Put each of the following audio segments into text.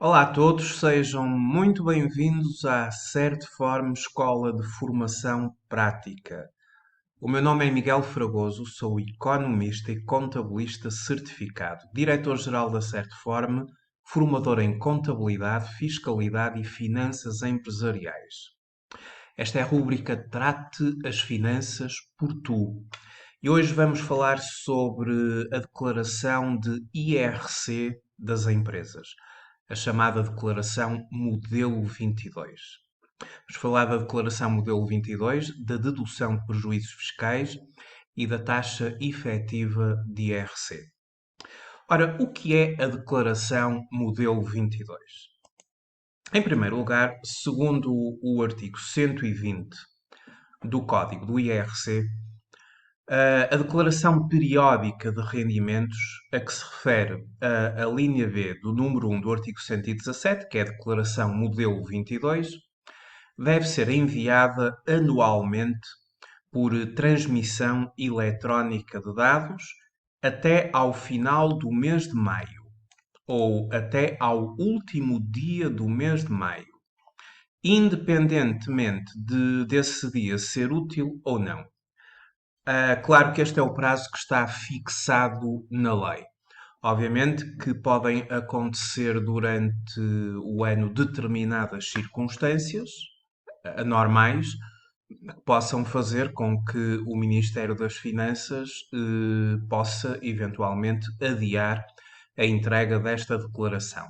Olá a todos, sejam muito bem-vindos à Certform Escola de Formação Prática. O meu nome é Miguel Fragoso, sou economista e contabilista certificado, diretor-geral da Certform, formador em contabilidade, fiscalidade e finanças empresariais. Esta é a rúbrica Trate as Finanças por Tu. E hoje vamos falar sobre a declaração de IRC das empresas, a chamada Declaração Modelo 22. Vamos falar da Declaração Modelo 22, da dedução de prejuízos fiscais e da taxa efetiva de IRC. Ora, o que é a Declaração Modelo 22? Em primeiro lugar, segundo o artigo 120 do Código do IRC, a declaração periódica de rendimentos a que se refere a linha B do número 1 do artigo 117, que é a declaração modelo 22, deve ser enviada anualmente por transmissão eletrónica de dados até ao final do mês de maio ou até ao último dia do mês de maio, independentemente desse dia ser útil ou não. Claro que este é o prazo que está fixado na lei. Obviamente que podem acontecer durante o ano determinadas circunstâncias anormais que possam fazer com que o Ministério das Finanças possa eventualmente adiar a entrega desta declaração.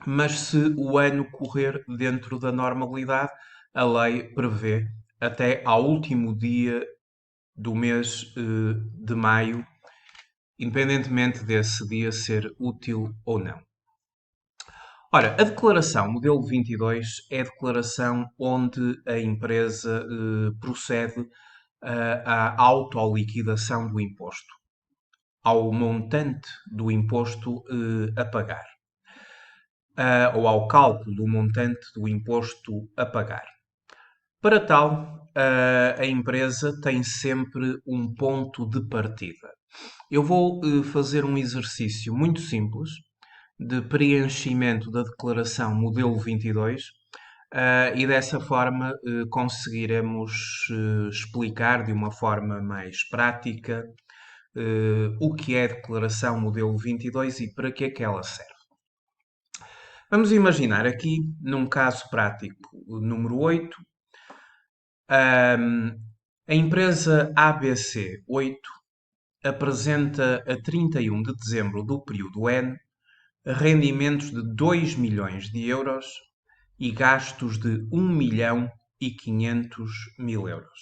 Mas se o ano correr dentro da normalidade, a lei prevê até ao último dia do mês de maio, independentemente desse dia ser útil ou não. Ora, a declaração modelo 22 é a declaração onde a empresa procede à autoliquidação do imposto, ao montante do imposto a pagar, ou ao cálculo do montante do imposto a pagar. Para tal, a empresa tem sempre um ponto de partida. Eu vou fazer um exercício muito simples de preenchimento da declaração modelo 22 e dessa forma conseguiremos explicar de uma forma mais prática o que é a declaração modelo 22 e para que é que ela serve. Vamos imaginar aqui, num caso prático número 8, a empresa ABC 8 apresenta a 31 de dezembro do período N rendimentos de 2 milhões de euros e gastos de 1 milhão e 500 mil euros.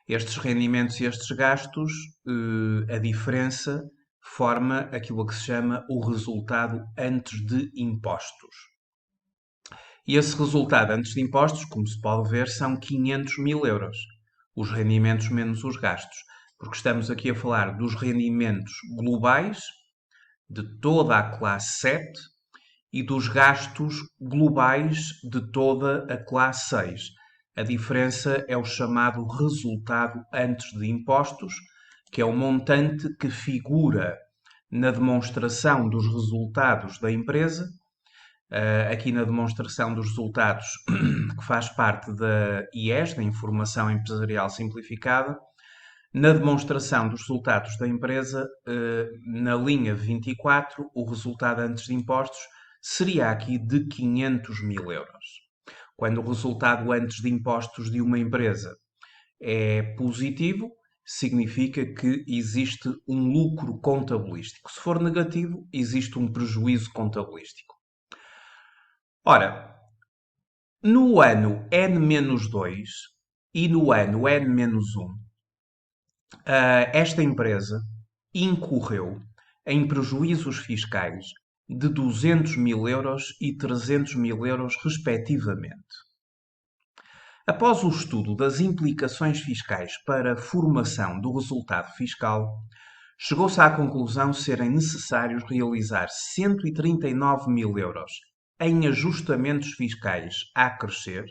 Estes rendimentos e estes gastos, a diferença forma aquilo que se chama o resultado antes de impostos. E esse resultado antes de impostos, como se pode ver, são 500 mil euros. Os rendimentos menos os gastos. Porque estamos aqui a falar dos rendimentos globais de toda a classe 7 e dos gastos globais de toda a classe 6. A diferença é o chamado resultado antes de impostos, que é o montante que figura na demonstração dos resultados da empresa. Aqui na demonstração dos resultados, que faz parte da IES, da Informação Empresarial Simplificada, na demonstração dos resultados da empresa, na linha 24, o resultado antes de impostos seria aqui de 500 mil euros. Quando o resultado antes de impostos de uma empresa é positivo, significa que existe um lucro contabilístico. Se for negativo, existe um prejuízo contabilístico. Ora, no ano N-2 e no ano N-1, esta empresa incorreu em prejuízos fiscais de 200 mil euros e 300 mil euros, respectivamente. Após o estudo das implicações fiscais para a formação do resultado fiscal, chegou-se à conclusão serem necessários realizar 139 mil euros em ajustamentos fiscais a crescer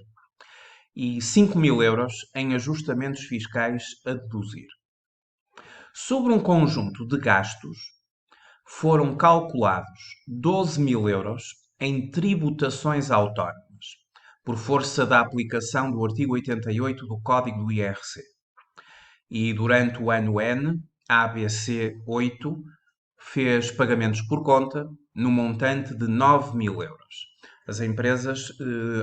e 5 mil euros em ajustamentos fiscais a deduzir. Sobre um conjunto de gastos, foram calculados 12 mil euros em tributações autónomas, por força da aplicação do artigo 88 do Código do IRC. E durante o ano N, a ABC 8 fez pagamentos por conta no montante de 9.000 euros. As empresas,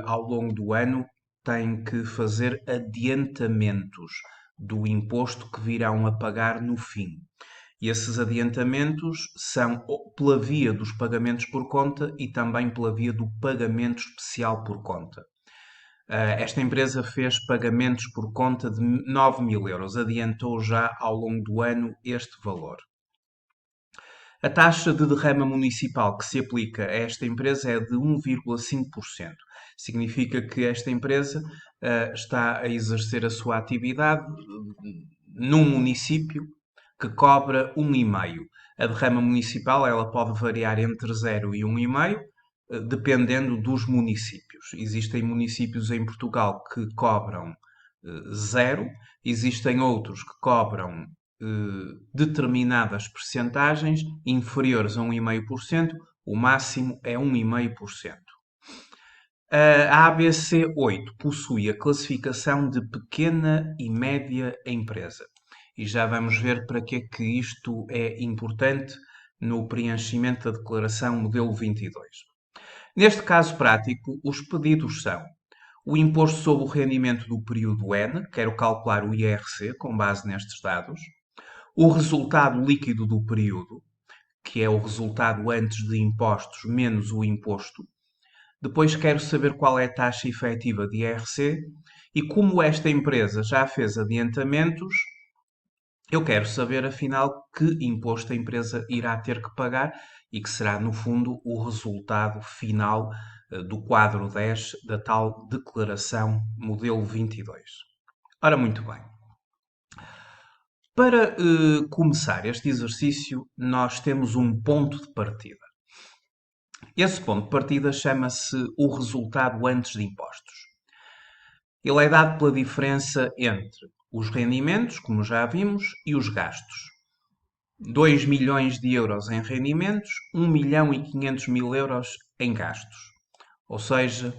ao longo do ano, têm que fazer adiantamentos do imposto que virão a pagar no fim. E esses adiantamentos são pela via dos pagamentos por conta e também pela via do pagamento especial por conta. Esta empresa fez pagamentos por conta de 9.000 euros, adiantou já ao longo do ano este valor. A taxa de derrama municipal que se aplica a esta empresa é de 1,5%. Significa que esta empresa está a exercer a sua atividade num município que cobra 1,5%. A derrama municipal ela pode variar entre 0 e 1,5%, dependendo dos municípios. Existem municípios em Portugal que cobram 0, existem outros que cobram determinadas percentagens inferiores a 1,5%, o máximo é 1,5%. A ABC 8 possui a classificação de pequena e média empresa. E já vamos ver para que é que isto é importante no preenchimento da declaração modelo 22. Neste caso prático, os pedidos são o imposto sobre o rendimento do período N, quero calcular o IRC com base nestes dados, o resultado líquido do período, que é o resultado antes de impostos menos o imposto. Depois quero saber qual é a taxa efetiva de IRC e como esta empresa já fez adiantamentos, eu quero saber afinal que imposto a empresa irá ter que pagar e que será no fundo o resultado final do quadro 10 da tal declaração modelo 22. Ora, muito bem. Para começar este exercício, nós temos um ponto de partida. Esse ponto de partida chama-se o resultado antes de impostos. Ele é dado pela diferença entre os rendimentos, como já vimos, e os gastos. 2 milhões de euros em rendimentos, 1 milhão e 500 mil euros em gastos. Ou seja,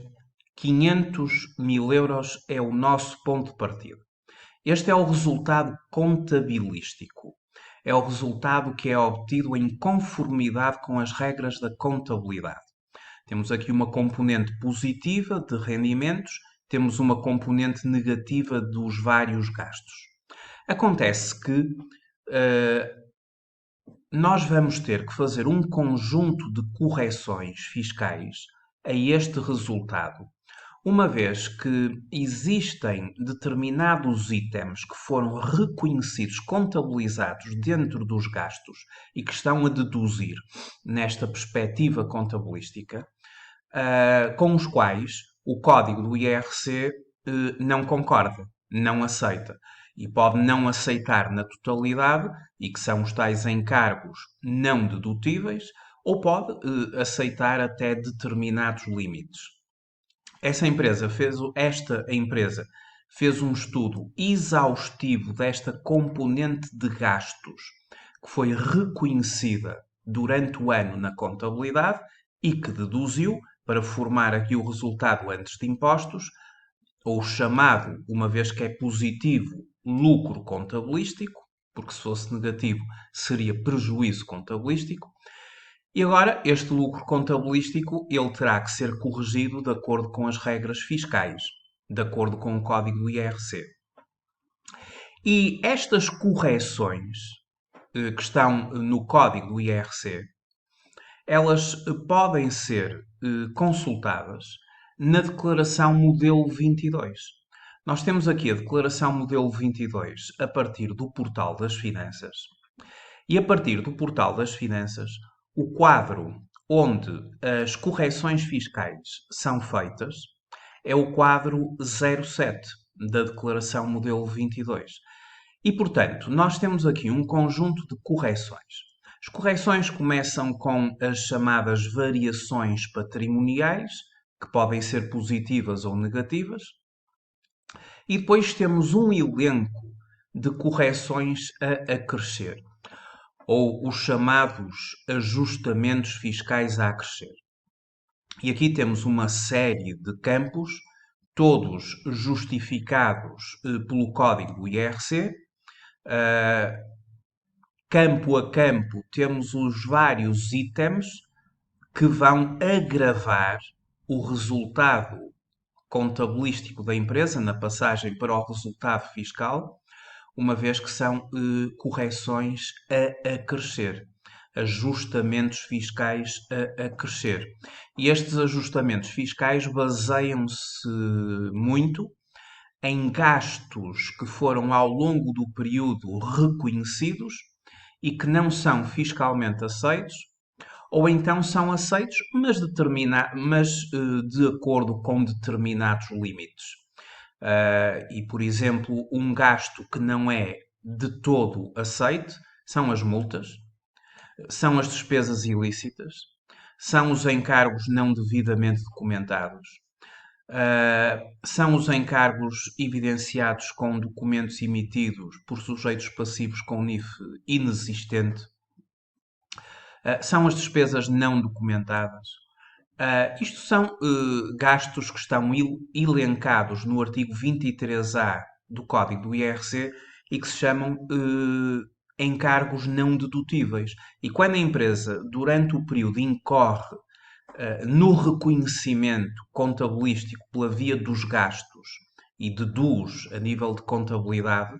500 mil euros é o nosso ponto de partida. Este é o resultado contabilístico. É o resultado que é obtido em conformidade com as regras da contabilidade. Temos aqui uma componente positiva de rendimentos, temos uma componente negativa dos vários gastos. Acontece que nós vamos ter que fazer um conjunto de correções fiscais a este resultado, uma vez que existem determinados itens que foram reconhecidos, contabilizados dentro dos gastos e que estão a deduzir nesta perspectiva contabilística, com os quais o código do IRC não concorda, não aceita. E pode não aceitar na totalidade, e que são os tais encargos não dedutíveis, ou pode aceitar até determinados limites. Esta empresa fez um estudo exaustivo desta componente de gastos que foi reconhecida durante o ano na contabilidade e que deduziu para formar aqui o resultado antes de impostos, ou chamado, uma vez que é positivo, lucro contabilístico, porque se fosse negativo seria prejuízo contabilístico. E agora, este lucro contabilístico, ele terá que ser corrigido de acordo com as regras fiscais, de acordo com o código do IRC. E estas correções que estão no código do IRC, elas podem ser consultadas na declaração modelo 22. Nós temos aqui a declaração modelo 22 a partir do Portal das Finanças. E a partir do Portal das Finanças, o quadro onde as correções fiscais são feitas é o quadro 07 da Declaração Modelo 22. E, portanto, nós temos aqui um conjunto de correções. As correções começam com as chamadas variações patrimoniais, que podem ser positivas ou negativas, e depois temos um elenco de correções a acrescer, ou os chamados ajustamentos fiscais a acrescer. E aqui temos uma série de campos, todos justificados pelo código do IRC. Campo a campo, temos os vários itens que vão agravar o resultado contabilístico da empresa na passagem para o resultado fiscal, uma vez que são correções a crescer, ajustamentos fiscais a crescer. E estes ajustamentos fiscais baseiam-se muito em gastos que foram ao longo do período reconhecidos e que não são fiscalmente aceitos, ou então são aceitos, mas de acordo com determinados limites. E, por exemplo, um gasto que não é de todo aceite são as multas, são as despesas ilícitas, são os encargos não devidamente documentados, são os encargos evidenciados com documentos emitidos por sujeitos passivos com NIF inexistente, são as despesas não documentadas. Isto são gastos que estão elencados no artigo 23A do Código do IRC e que se chamam encargos não dedutíveis. E quando a empresa, durante o período, incorre no reconhecimento contabilístico pela via dos gastos e deduz a nível de contabilidade,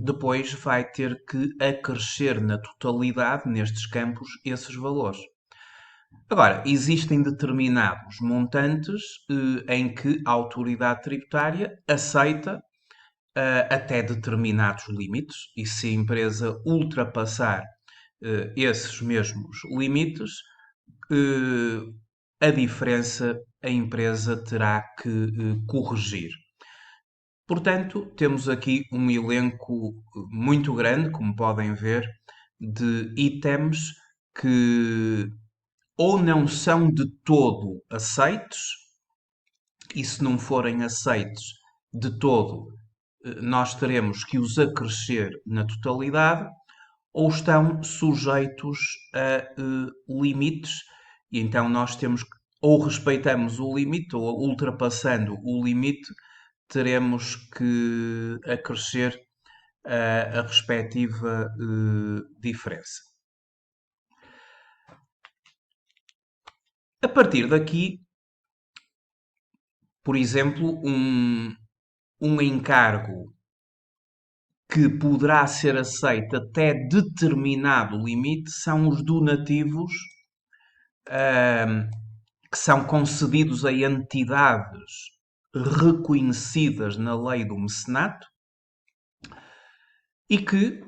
depois vai ter que acrescer na totalidade, nestes campos, esses valores. Agora, existem determinados montantes em que a autoridade tributária aceita até determinados limites, e se a empresa ultrapassar esses mesmos limites, a diferença a empresa terá que corrigir. Portanto, temos aqui um elenco muito grande, como podem ver, de itens que ou não são de todo aceitos, e se não forem aceitos de todo, nós teremos que os acrescer na totalidade, ou estão sujeitos a limites, e então nós temos que, ou respeitamos o limite, ou ultrapassando o limite, teremos que acrescer a respectiva diferença. A partir daqui, por exemplo, um encargo que poderá ser aceito até determinado limite são os donativos que são concedidos a entidades reconhecidas na lei do mecenato e que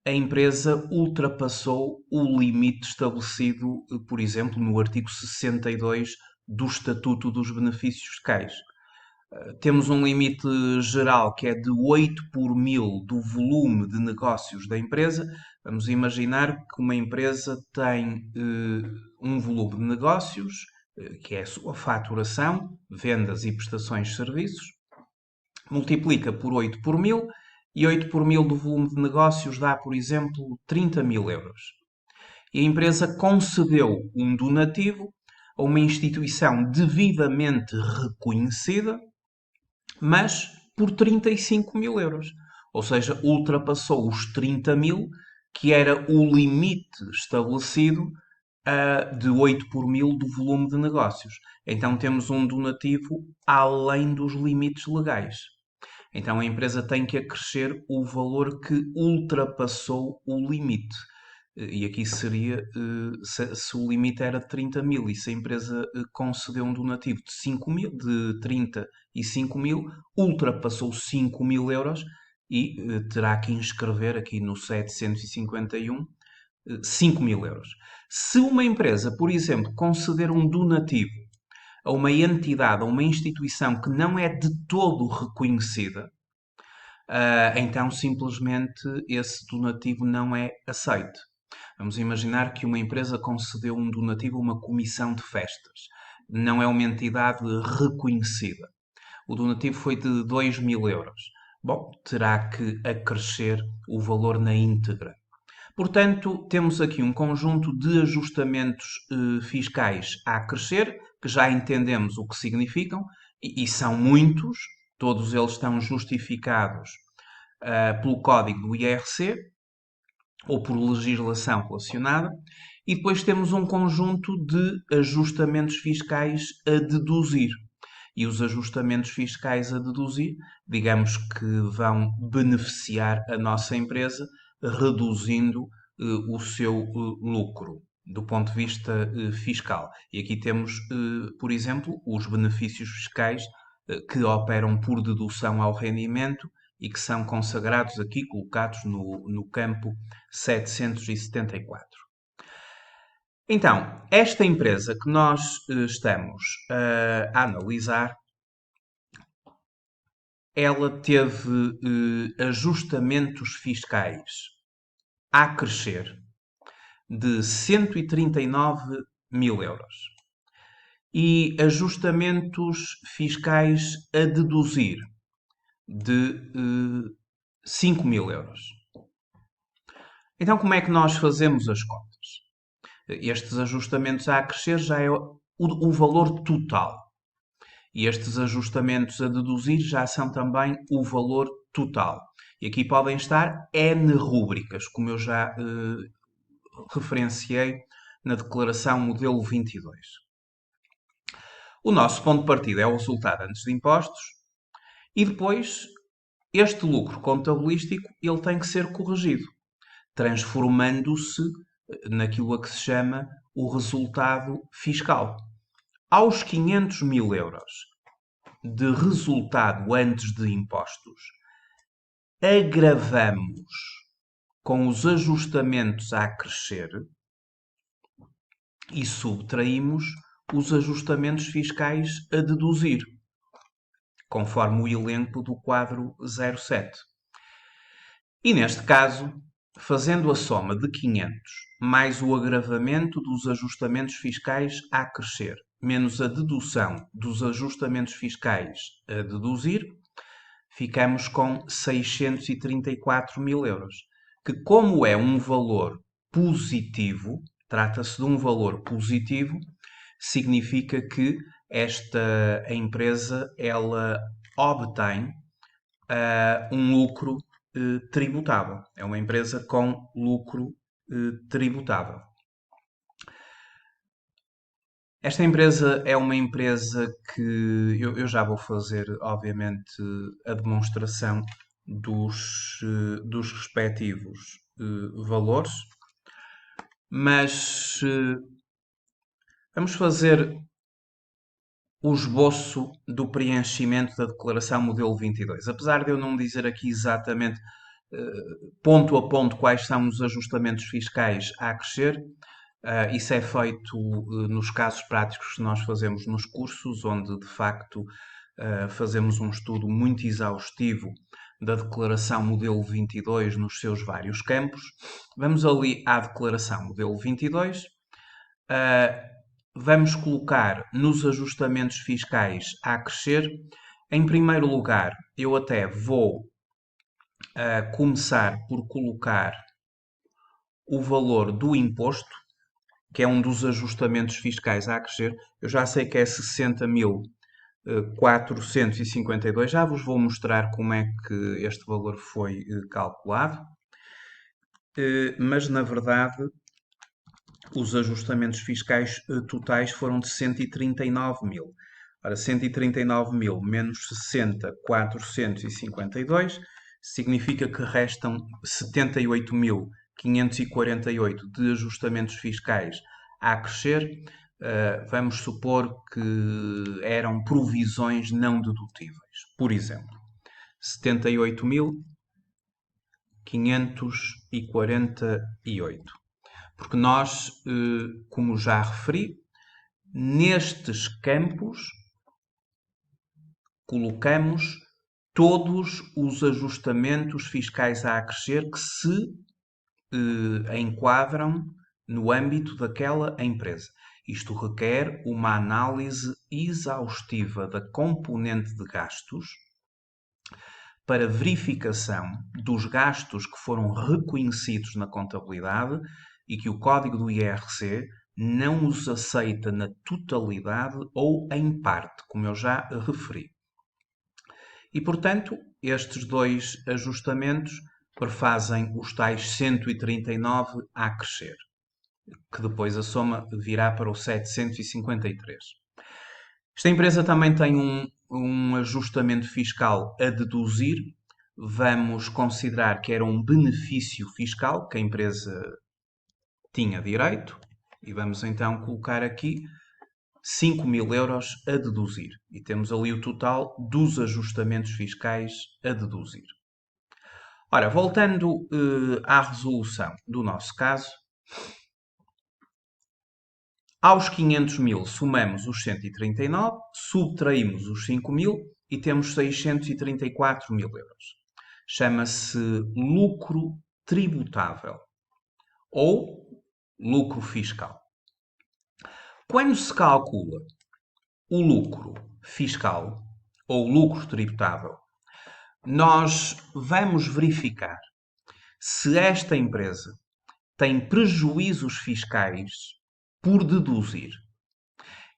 a empresa ultrapassou o limite estabelecido, por exemplo, no artigo 62 do Estatuto dos Benefícios Fiscais. Temos um limite geral que é de 8 por mil do volume de negócios da empresa. Vamos imaginar que uma empresa tem um volume de negócios, que é a sua faturação, vendas e prestações de serviços, multiplica por 8 por mil, e 8 por mil do volume de negócios dá, por exemplo, 30 mil euros. E a empresa concedeu um donativo a uma instituição devidamente reconhecida, mas por 35 mil euros. Ou seja, ultrapassou os 30 mil, que era o limite estabelecido de 8 por mil do volume de negócios. Então temos um donativo além dos limites legais. Então a empresa tem que acrescer o valor que ultrapassou o limite. E aqui seria se o limite era de 30 mil e se a empresa concedeu um donativo de 5 mil, de 35 mil, ultrapassou 5 mil euros e terá que inscrever aqui no 751 5 mil euros. Se uma empresa, por exemplo, conceder um donativo a uma entidade, a uma instituição que não é de todo reconhecida, então simplesmente esse donativo não é aceito. Vamos imaginar que uma empresa concedeu um donativo a uma comissão de festas. Não é uma entidade reconhecida. O donativo foi de 2 mil euros. Bom, terá que acrescer o valor na íntegra. Portanto, temos aqui um conjunto de ajustamentos fiscais a crescer, que já entendemos o que significam, e são muitos, todos eles estão justificados pelo código do IRC ou por legislação relacionada, e depois temos um conjunto de ajustamentos fiscais a deduzir. E os ajustamentos fiscais a deduzir, digamos que vão beneficiar a nossa empresa, reduzindo o seu lucro do ponto de vista fiscal. E aqui temos, por exemplo, os benefícios fiscais que operam por dedução ao rendimento e que são consagrados aqui, colocados no campo 774. Então, esta empresa que nós estamos a analisar, ela teve ajustamentos fiscais a crescer de 139 mil euros e ajustamentos fiscais a deduzir de 5 mil euros. Então, como é que nós fazemos as contas? Estes ajustamentos a crescer já é o valor total. E estes ajustamentos a deduzir já são também o valor total. E aqui podem estar N rúbricas, como eu já referenciei na declaração modelo 22. O nosso ponto de partida é o resultado antes de impostos e depois este lucro contabilístico ele tem que ser corrigido, transformando-se naquilo a que se chama o resultado fiscal. Aos 500 mil euros de resultado antes de impostos, agravamos com os ajustamentos a crescer e subtraímos os ajustamentos fiscais a deduzir, conforme o elenco do quadro 07. E neste caso, fazendo a soma de 500 mais o agravamento dos ajustamentos fiscais a crescer, menos a dedução dos ajustamentos fiscais a deduzir, ficamos com 634 mil euros, que como é um valor positivo, trata-se de um valor positivo, significa que esta empresa ela obtém um lucro tributável. É uma empresa com lucro tributável. Esta empresa é uma empresa que eu já vou fazer, obviamente, a demonstração dos respectivos valores, mas vamos fazer o esboço do preenchimento da declaração modelo 22. Apesar de eu não dizer aqui exatamente ponto a ponto quais são os ajustamentos fiscais a crescer, isso é feito nos casos práticos que nós fazemos nos cursos, onde de facto fazemos um estudo muito exaustivo da declaração modelo 22 nos seus vários campos. Vamos ali à declaração modelo 22. Vamos colocar nos ajustamentos fiscais a crescer. Em primeiro lugar, eu até vou começar por colocar o valor do imposto, que é um dos ajustamentos fiscais a crescer. Eu já sei que é 60.452. Já vos vou mostrar como é que este valor foi calculado. Mas, na verdade, os ajustamentos fiscais totais foram de 139 mil. Ora, 139 mil menos 60.452 significa que restam 78.548 de ajustamentos fiscais a crescer. Vamos supor que eram provisões não dedutíveis. Por exemplo, 78.548. Porque nós, como já referi, nestes campos colocamos todos os ajustamentos fiscais a crescer que se enquadram no âmbito daquela empresa. Isto requer uma análise exaustiva da componente de gastos para verificação dos gastos que foram reconhecidos na contabilidade e que o código do IRC não os aceita na totalidade ou em parte, como eu já referi. E, portanto, estes dois ajustamentos prefazem os tais 139 a crescer, que depois a soma virá para o 753. Esta empresa também tem um ajustamento fiscal a deduzir. Vamos considerar que era um benefício fiscal que a empresa tinha direito e vamos então colocar aqui 5.000 euros a deduzir. E temos ali o total dos ajustamentos fiscais a deduzir. Ora, voltando à resolução do nosso caso, aos 500.000 somamos os 139, subtraímos os 5.000 e temos 634.000 euros. Chama-se lucro tributável ou lucro fiscal. Quando se calcula o lucro fiscal ou lucro tributável, nós vamos verificar se esta empresa tem prejuízos fiscais por deduzir.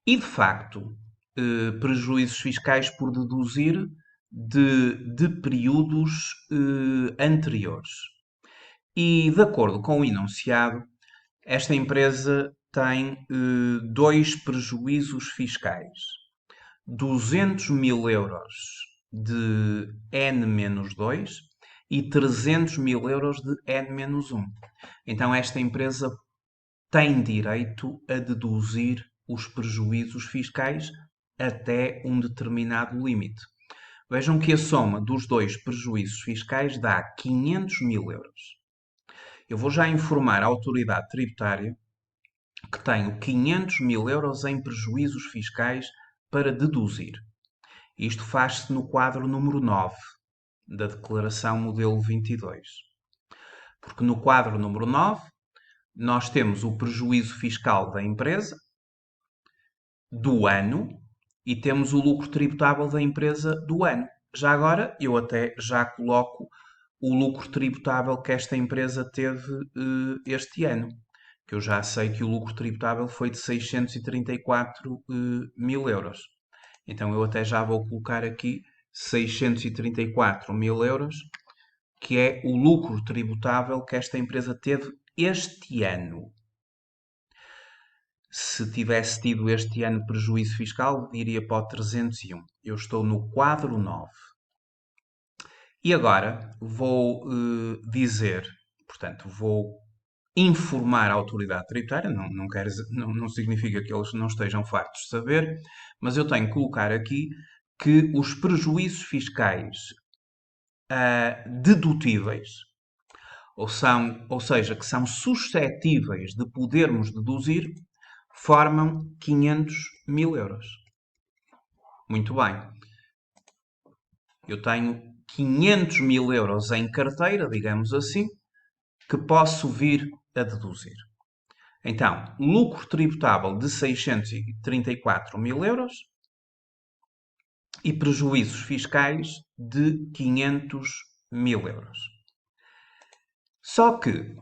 E, de facto, prejuízos fiscais por deduzir de períodos anteriores. E, de acordo com o enunciado, esta empresa tem dois prejuízos fiscais. 200.000 euros de N-2 e 300.000 euros de N-1. Então, esta empresa tem direito a deduzir os prejuízos fiscais até um determinado limite. Vejam que a soma dos dois prejuízos fiscais dá 500.000 euros. Eu vou já informar a autoridade tributária que tenho 500.000 euros em prejuízos fiscais para deduzir. Isto faz-se no quadro número 9 da Declaração Modelo 22. Porque no quadro número 9 nós temos o prejuízo fiscal da empresa do ano e temos o lucro tributável da empresa do ano. Já agora, eu até já coloco o lucro tributável que esta empresa teve este ano, que eu já sei que o lucro tributável foi de 634.000 euros. Então, eu até já vou colocar aqui 634.000 euros, que é o lucro tributável que esta empresa teve este ano. Se tivesse tido este ano prejuízo fiscal, iria para o 301. Eu estou no quadro 9. E agora vou dizer, portanto, vou informar a autoridade tributária, não significa que eles não estejam fartos de saber, mas eu tenho que colocar aqui que os prejuízos fiscais dedutíveis, ou seja, que são suscetíveis de podermos deduzir, formam 500.000 euros. Muito bem. Eu tenho 500.000 euros em carteira, digamos assim, que posso vir a deduzir. Então, lucro tributável de 634.000 euros e prejuízos fiscais de 500.000 euros. Só que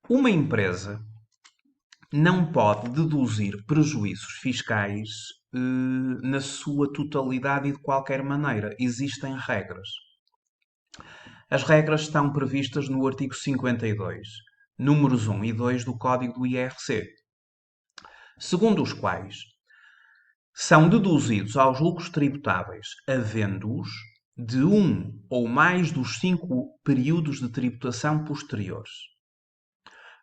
uma empresa não pode deduzir prejuízos fiscais na sua totalidade e de qualquer maneira. Existem regras. As regras estão previstas no artigo 52, números 1 e 2 do Código do IRC, segundo os quais são deduzidos aos lucros tributáveis, havendo-os, de um ou mais dos 5 períodos de tributação posteriores.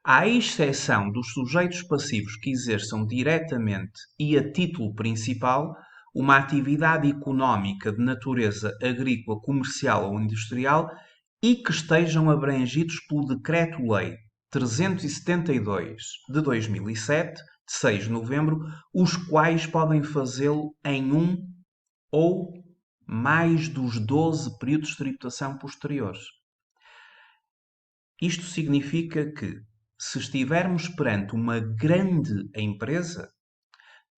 À exceção dos sujeitos passivos que exerçam diretamente e a título principal uma atividade económica de natureza agrícola, comercial ou industrial e que estejam abrangidos pelo Decreto-Lei 372 de 2007, de 6 de novembro, os quais podem fazê-lo em um ou mais dos 12 períodos de tributação posteriores. Isto significa que, se estivermos perante uma grande empresa,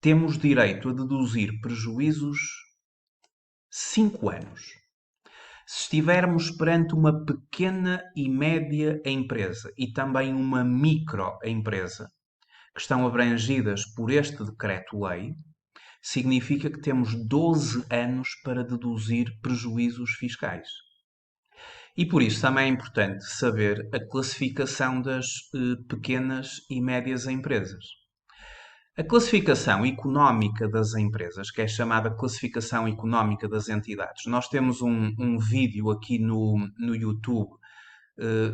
temos direito a deduzir prejuízos 5 anos. Se estivermos perante uma pequena e média empresa e também uma microempresa que estão abrangidas por este decreto-lei, significa que temos 12 anos para deduzir prejuízos fiscais. E por isso também é importante saber a classificação das pequenas e médias empresas. A classificação económica das empresas, que é chamada classificação económica das entidades, nós temos um vídeo aqui no YouTube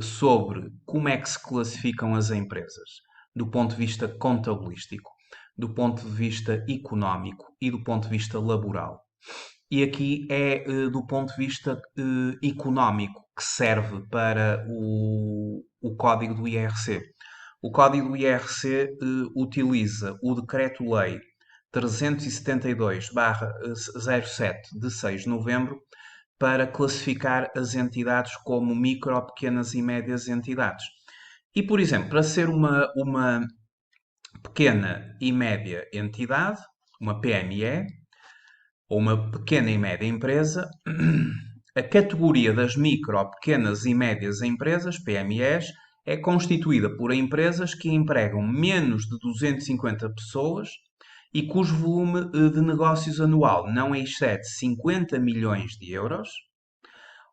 sobre como é que se classificam as empresas do ponto de vista contabilístico, do ponto de vista económico e do ponto de vista laboral. E aqui é do ponto de vista económico que serve para o código do IRC. O código do IRC utiliza o Decreto-Lei 372/07 de 6 de novembro para classificar as entidades como micro, pequenas e médias entidades. E, por exemplo, para ser uma pequena e média entidade, uma PME, ou uma pequena e média empresa, a categoria das micro, pequenas e médias empresas, PMEs, é constituída por empresas que empregam menos de 250 pessoas e cujo volume de negócios anual não excede 50 milhões de euros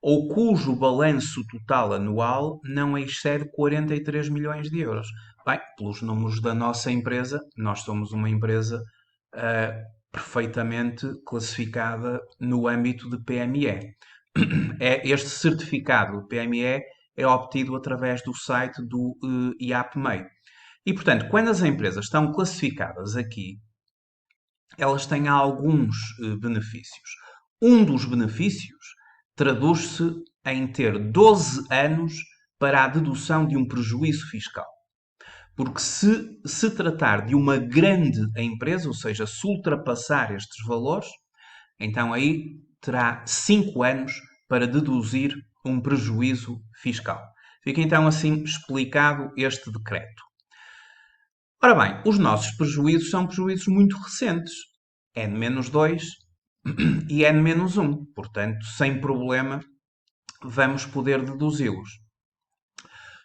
ou cujo balanço total anual não excede 43 milhões de euros. Bem, pelos números da nossa empresa, nós somos uma empresa perfeitamente classificada no âmbito de PME. Este certificado de PME é obtido através do site do IAPMEI. E, portanto, quando as empresas estão classificadas aqui, elas têm alguns benefícios. Um dos benefícios traduz-se em ter 12 anos para a dedução de um prejuízo fiscal. Porque se tratar de uma grande empresa, ou seja, se ultrapassar estes valores, então aí terá 5 anos para deduzir um prejuízo fiscal. Fica então assim explicado este decreto. Ora bem, os nossos prejuízos são prejuízos muito recentes. N-2 e N-1. Portanto, sem problema, vamos poder deduzi-los.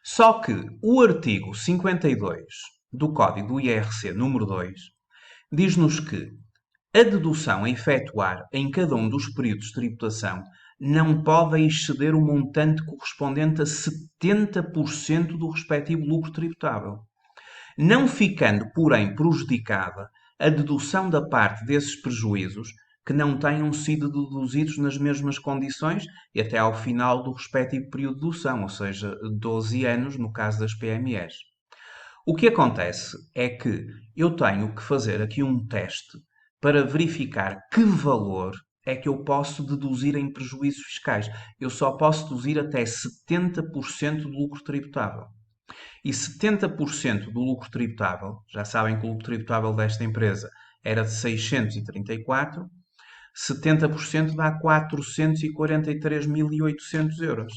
Só que o artigo 52 do Código do IRC número 2 diz-nos que a dedução a efetuar em cada um dos períodos de tributação não pode exceder o montante correspondente a 70% do respectivo lucro tributável, não ficando, porém, prejudicada a dedução da parte desses prejuízos que não tenham sido deduzidos nas mesmas condições e até ao final do respectivo período de dedução, ou seja, 12 anos no caso das PMEs. O que acontece é que eu tenho que fazer aqui um teste para verificar que valor é que eu posso deduzir em prejuízos fiscais. Eu só posso deduzir até 70% do lucro tributável. E 70% do lucro tributável, já sabem que o lucro tributável desta empresa era de 634, 70% dá 443.800 euros.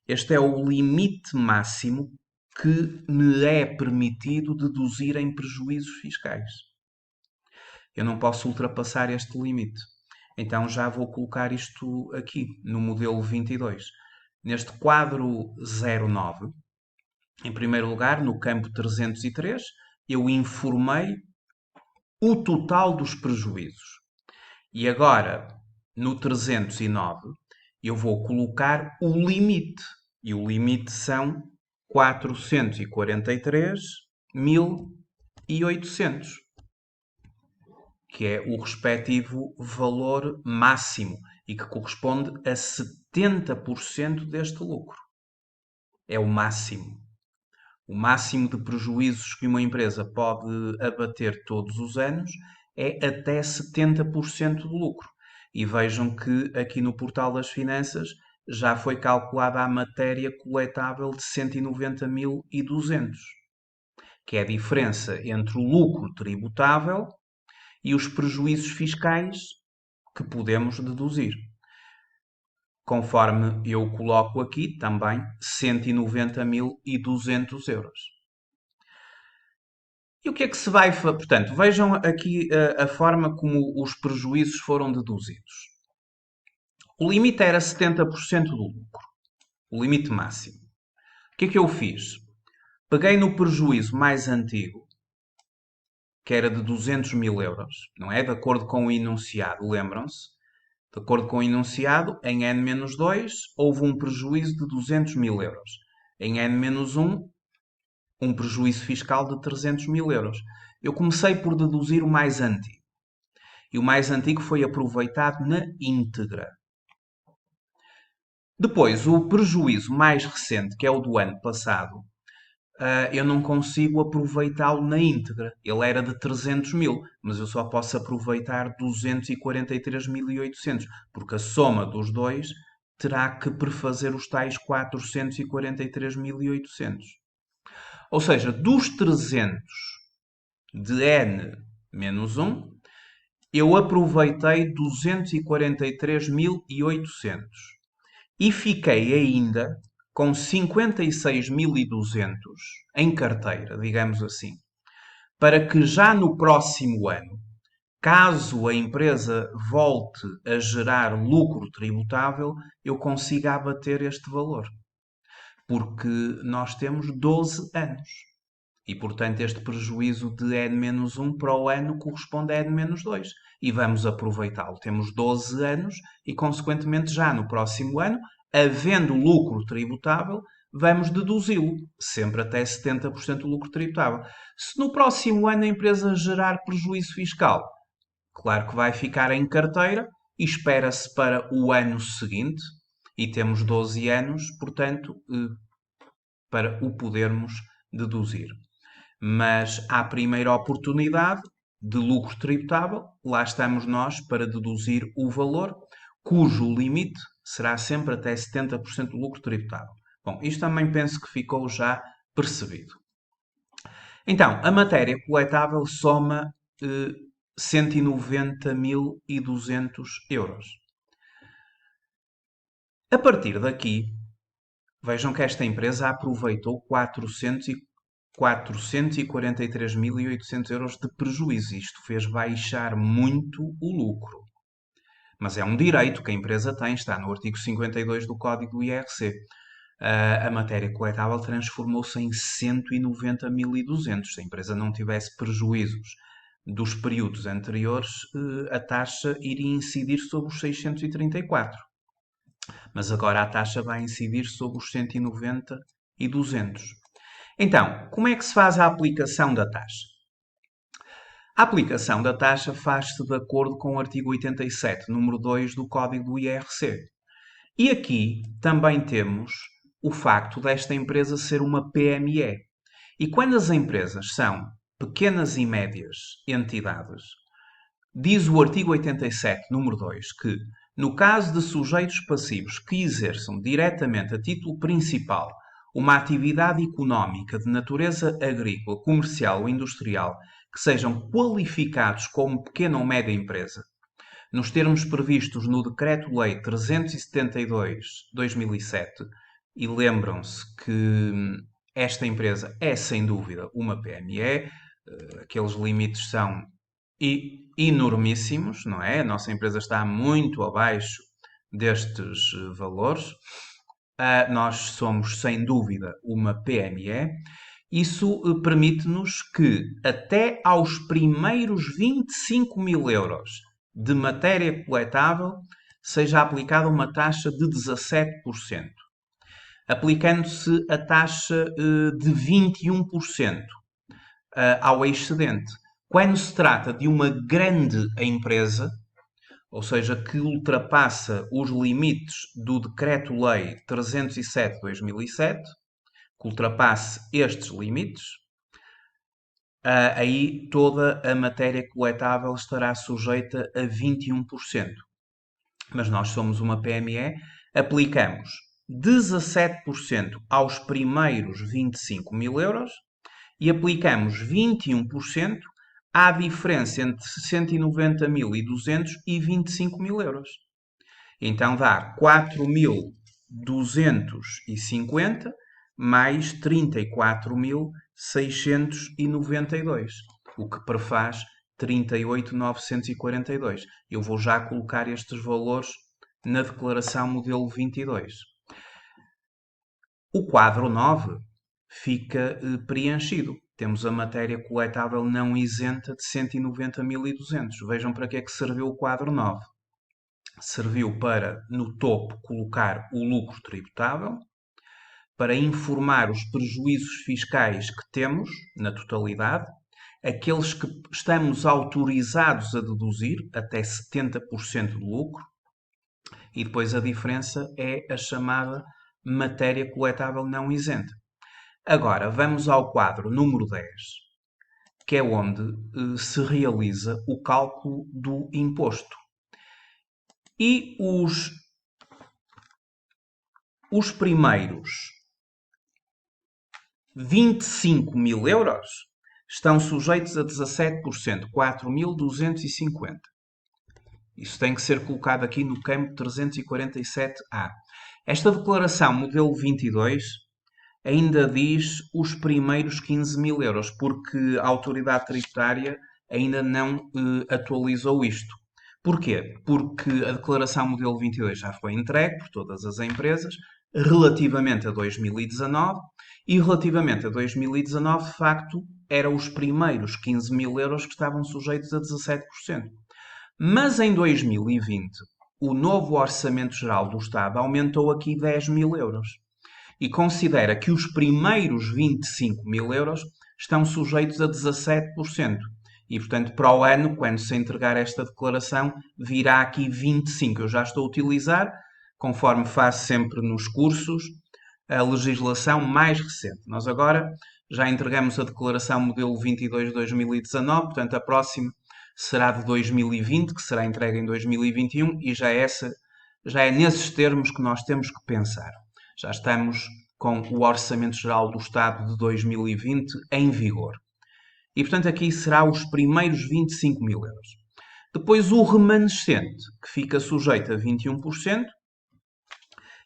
Este é o limite máximo que me é permitido deduzir em prejuízos fiscais. Eu não posso ultrapassar este limite. Então já vou colocar isto aqui no modelo 22. Neste quadro 09, em primeiro lugar, no campo 303, eu informei o total dos prejuízos. E agora, no 309, eu vou colocar o limite. E o limite são 443.800, que é o respectivo valor máximo e que corresponde a 70% deste lucro. É o máximo. O máximo de prejuízos que uma empresa pode abater todos os anos é até 70% do lucro. E vejam que aqui no Portal das Finanças já foi calculada a matéria coletável de 190.200, que é a diferença entre o lucro tributável e os prejuízos fiscais que podemos deduzir. Conforme eu coloco aqui também 190.200 euros. E o que é que se vai fazer? Portanto, vejam aqui a forma como os prejuízos foram deduzidos. O limite era 70% do lucro, o limite máximo. O que é que eu fiz? Peguei no prejuízo mais antigo, que era de 200 mil euros, não é? De acordo com o enunciado, lembram-se? De acordo com o enunciado, em N-2 houve um prejuízo de 200 mil euros. Em N-1, um prejuízo fiscal de 300 mil euros. Eu comecei por deduzir o mais antigo. E o mais antigo foi aproveitado na íntegra. Depois, o prejuízo mais recente, que é o do ano passado, eu não consigo aproveitá-lo na íntegra. Ele era de 300 mil, mas eu só posso aproveitar 243.800, porque a soma dos dois terá que prefazer os tais 443.800. Ou seja, dos 300 de n menos 1, eu aproveitei 243.800 e fiquei ainda com 56.200 em carteira, digamos assim, para que já no próximo ano, caso a empresa volte a gerar lucro tributável, eu consiga abater este valor. Porque nós temos 12 anos. E, portanto, este prejuízo de N-1 para o ano corresponde a N-2. E vamos aproveitá-lo. Temos 12 anos e, consequentemente, já no próximo ano, havendo lucro tributável, vamos deduzi-lo. Sempre até 70% do lucro tributável. Se no próximo ano a empresa gerar prejuízo fiscal, claro que vai ficar em carteira e espera-se para o ano seguinte. E temos 12 anos, portanto, para o podermos deduzir. Mas à primeira oportunidade de lucro tributável, lá estamos nós para deduzir o valor, cujo limite será sempre até 70% do lucro tributável. Bom, isto também penso que ficou já percebido. Então, a matéria coletável soma 190.200 euros. A partir daqui, vejam que esta empresa aproveitou 443.800 euros de prejuízo. Isto fez baixar muito o lucro. Mas é um direito que a empresa tem, está no artigo 52 do Código do IRC. A matéria coletável transformou-se em 190.200. Se a empresa não tivesse prejuízos dos períodos anteriores, a taxa iria incidir sobre os 634. Mas agora a taxa vai incidir sobre os 190 e 200. Então, como é que se faz a aplicação da taxa? A aplicação da taxa faz-se de acordo com o artigo 87, número 2 do Código do IRC. E aqui também temos o facto desta empresa ser uma PME. E quando as empresas são pequenas e médias entidades, diz o artigo 87, número 2, que no caso de sujeitos passivos que exerçam diretamente a título principal uma atividade económica de natureza agrícola, comercial ou industrial que sejam qualificados como pequena ou média empresa, nos termos previstos no Decreto-Lei 372/2007, e lembram-se que esta empresa é sem dúvida uma PME, aqueles limites são enormíssimos, não é? A nossa empresa está muito abaixo destes valores. Nós somos, sem dúvida, uma PME. Isso permite-nos que, até aos primeiros 25.000 euros de matéria coletável, seja aplicada uma taxa de 17%, aplicando-se a taxa de 21% ao excedente. Quando se trata de uma grande empresa, ou seja, que ultrapassa os limites do Decreto-Lei 307/2007, que ultrapasse estes limites, aí toda a matéria coletável estará sujeita a 21%. Mas nós somos uma PME, aplicamos 17% aos primeiros 25.000 euros e aplicamos 21% à diferença entre 190.200 e 25.000 euros. Então dá 4.250 mais 34.692, o que prefaz 38.942. Eu vou já colocar estes valores na declaração modelo 22. O quadro 9 fica preenchido. Temos a matéria coletável não isenta de 190.200. Vejam para que é que serviu o quadro 9. Serviu para, no topo, colocar o lucro tributável, para informar os prejuízos fiscais que temos, na totalidade, aqueles que estamos autorizados a deduzir, até 70% do lucro, e depois a diferença é a chamada matéria coletável não isenta. Agora, vamos ao quadro número 10, que é onde se realiza o cálculo do imposto. E os primeiros 25.000 euros estão sujeitos a 17%, 4.250. Isso tem que ser colocado aqui no campo 347A. Esta declaração, modelo 22, ainda diz os primeiros 15.000 euros, porque a autoridade tributária ainda não atualizou isto. Porquê? Porque a declaração modelo 22 já foi entregue por todas as empresas relativamente a 2019 e relativamente a 2019, de facto, eram os primeiros 15.000 euros que estavam sujeitos a 17%. Mas em 2020, o novo Orçamento Geral do Estado aumentou aqui 10.000 euros e considera que os primeiros 25.000 euros estão sujeitos a 17%. E, portanto, para o ano, quando se entregar esta declaração, virá aqui 25. Eu já estou a utilizar, conforme faço sempre nos cursos, a legislação mais recente. Nós agora já entregamos a declaração modelo 22 de 2019, portanto, a próxima será de 2020, que será entregue em 2021, e já é nesses termos que nós temos que pensar. Já estamos com o Orçamento Geral do Estado de 2020 em vigor. E, portanto, aqui será os primeiros 25.000 euros. Depois o remanescente, que fica sujeito a 21%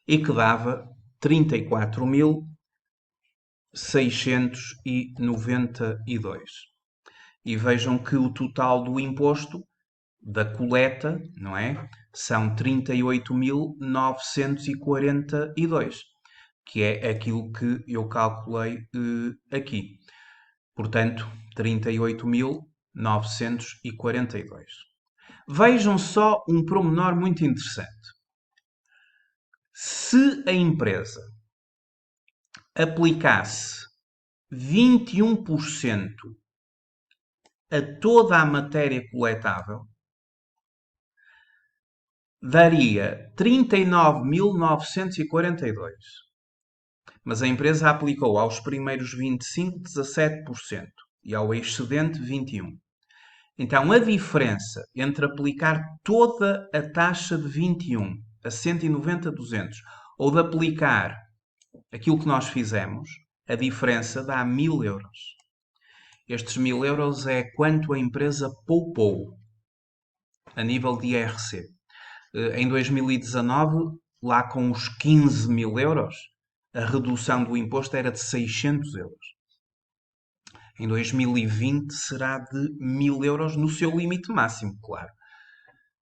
e que dava 34.692. E vejam que o total do imposto da coleta, não é? São 38.942, que é aquilo que eu calculei aqui. Portanto, 38.942. Vejam só um pormenor muito interessante. Se a empresa aplicasse 21% a toda a matéria coletável, daria 39.942. Mas a empresa aplicou aos primeiros 25, 17% e ao excedente 21%. Então, a diferença entre aplicar toda a taxa de 21 a 190.200 ou de aplicar aquilo que nós fizemos, a diferença dá 1.000 euros. Estes 1.000 euros é quanto a empresa poupou a nível de IRC. Em 2019, lá com os 15.000 euros, a redução do imposto era de 600 euros. Em 2020 será de 1.000 euros no seu limite máximo, claro.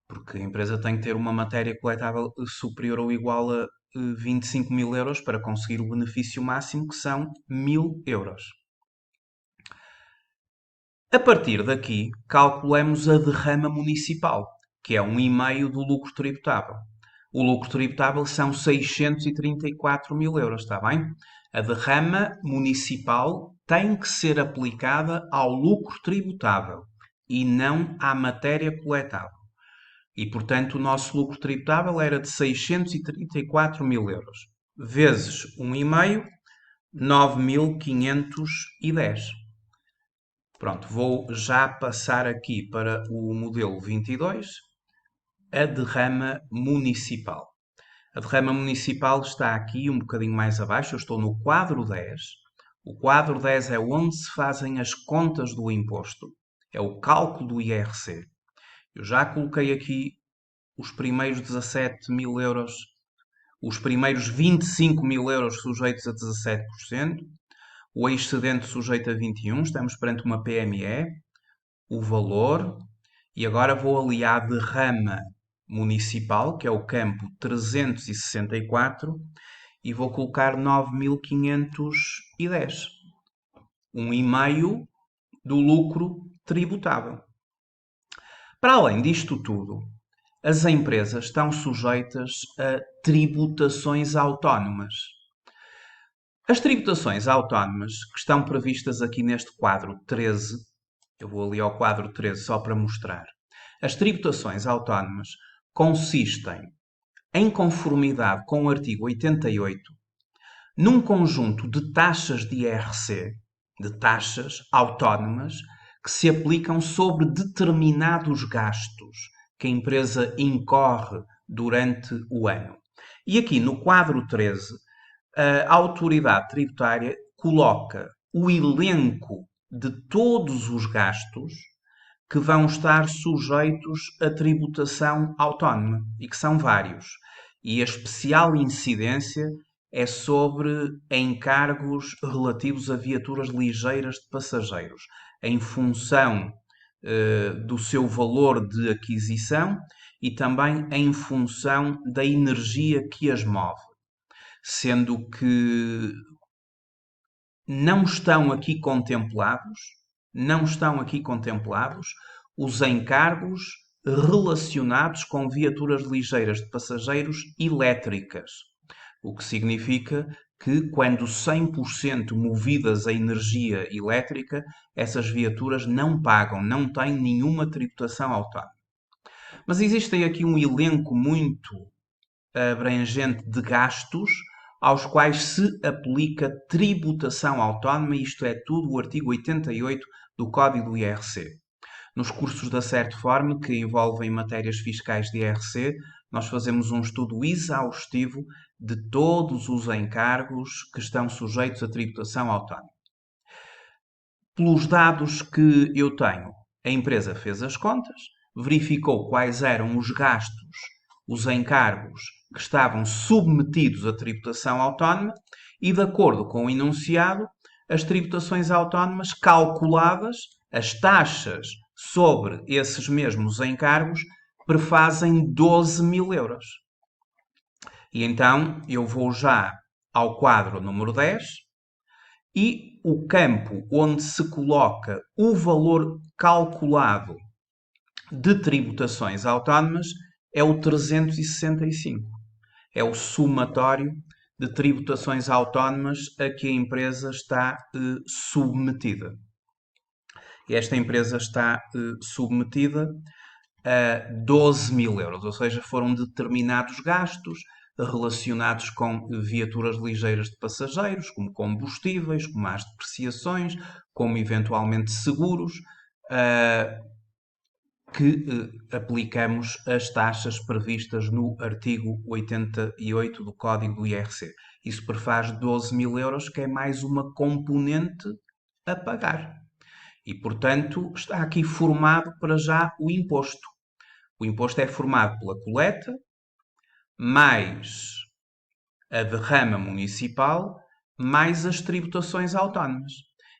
Porque a empresa tem que ter uma matéria coletável superior ou igual a 25.000 euros para conseguir o benefício máximo, que são 1.000 euros. A partir daqui, calculamos a derrama municipal, que é 1,5 do lucro tributável. O lucro tributável são 634.000 euros, está bem? A derrama municipal tem que ser aplicada ao lucro tributável e não à matéria coletável. E, portanto, o nosso lucro tributável era de 634.000 euros, vezes 1,5, 9.510. Pronto, vou já passar aqui para o modelo 22, a derrama municipal. A derrama municipal está aqui um bocadinho mais abaixo, eu estou no quadro 10. O quadro 10 é onde se fazem as contas do imposto, é o cálculo do IRC. Eu já coloquei aqui os primeiros 17.000 euros, os primeiros 25.000 euros sujeitos a 17%, o excedente sujeito a 21%, estamos perante uma PME, o valor, e agora vou ali à derrama municipal, que é o campo 364, e vou colocar 9.510. 1,5 do lucro tributável. Para além disto tudo, as empresas estão sujeitas a tributações autónomas. As tributações autónomas que estão previstas aqui neste quadro 13, eu vou ali ao quadro 13 só para mostrar. As tributações autónomas consistem, em conformidade com o artigo 88, num conjunto de taxas de IRC, de taxas autónomas, que se aplicam sobre determinados gastos que a empresa incorre durante o ano. E aqui no quadro 13, a autoridade tributária coloca o elenco de todos os gastos que vão estar sujeitos a tributação autónoma, e que são vários. E a especial incidência é sobre encargos relativos a viaturas ligeiras de passageiros, em função do seu valor de aquisição e também em função da energia que as move. Sendo que não estão aqui contemplados os encargos relacionados com viaturas ligeiras de passageiros elétricas, o que significa que, quando 100% movidas a energia elétrica, essas viaturas não pagam, não têm nenhuma tributação autónoma. Mas existe aqui um elenco muito abrangente de gastos aos quais se aplica tributação autónoma, isto é tudo o artigo 88 do Código do IRC. Nos cursos da Certform, que envolvem matérias fiscais de IRC, nós fazemos um estudo exaustivo de todos os encargos que estão sujeitos à tributação autónoma. Pelos dados que eu tenho, a empresa fez as contas, verificou quais eram os gastos, os encargos que estavam submetidos à tributação autónoma e, de acordo com o enunciado, as tributações autónomas calculadas, as taxas sobre esses mesmos encargos, prefazem 12.000 euros. E então eu vou já ao quadro número 10 e o campo onde se coloca o valor calculado de tributações autónomas é o 365. É o somatório de tributações autónomas a que a empresa está submetida. E esta empresa está submetida a 12.000 euros, ou seja, foram determinados gastos relacionados com viaturas ligeiras de passageiros, como combustíveis, como as depreciações, como eventualmente seguros, que aplicamos as taxas previstas no artigo 88 do Código do IRC. Isso prefaz 12.000 euros, que é mais uma componente a pagar. E, portanto, está aqui formado para já o imposto. O imposto é formado pela coleta, mais a derrama municipal, mais as tributações autónomas.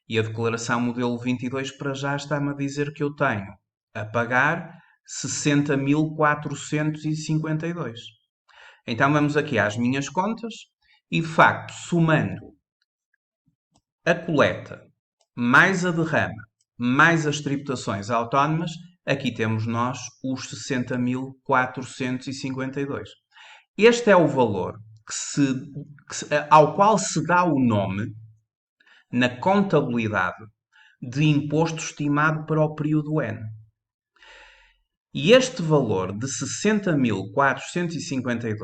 E a declaração modelo 22 para já está-me a dizer que eu tenho a pagar 60.452. Então vamos aqui às minhas contas e, de facto, somando a coleta, mais a derrama, mais as tributações autónomas, aqui temos nós os 60.452. Este é o valor ao qual se dá o nome na contabilidade de imposto estimado para o período N. E este valor de 60.452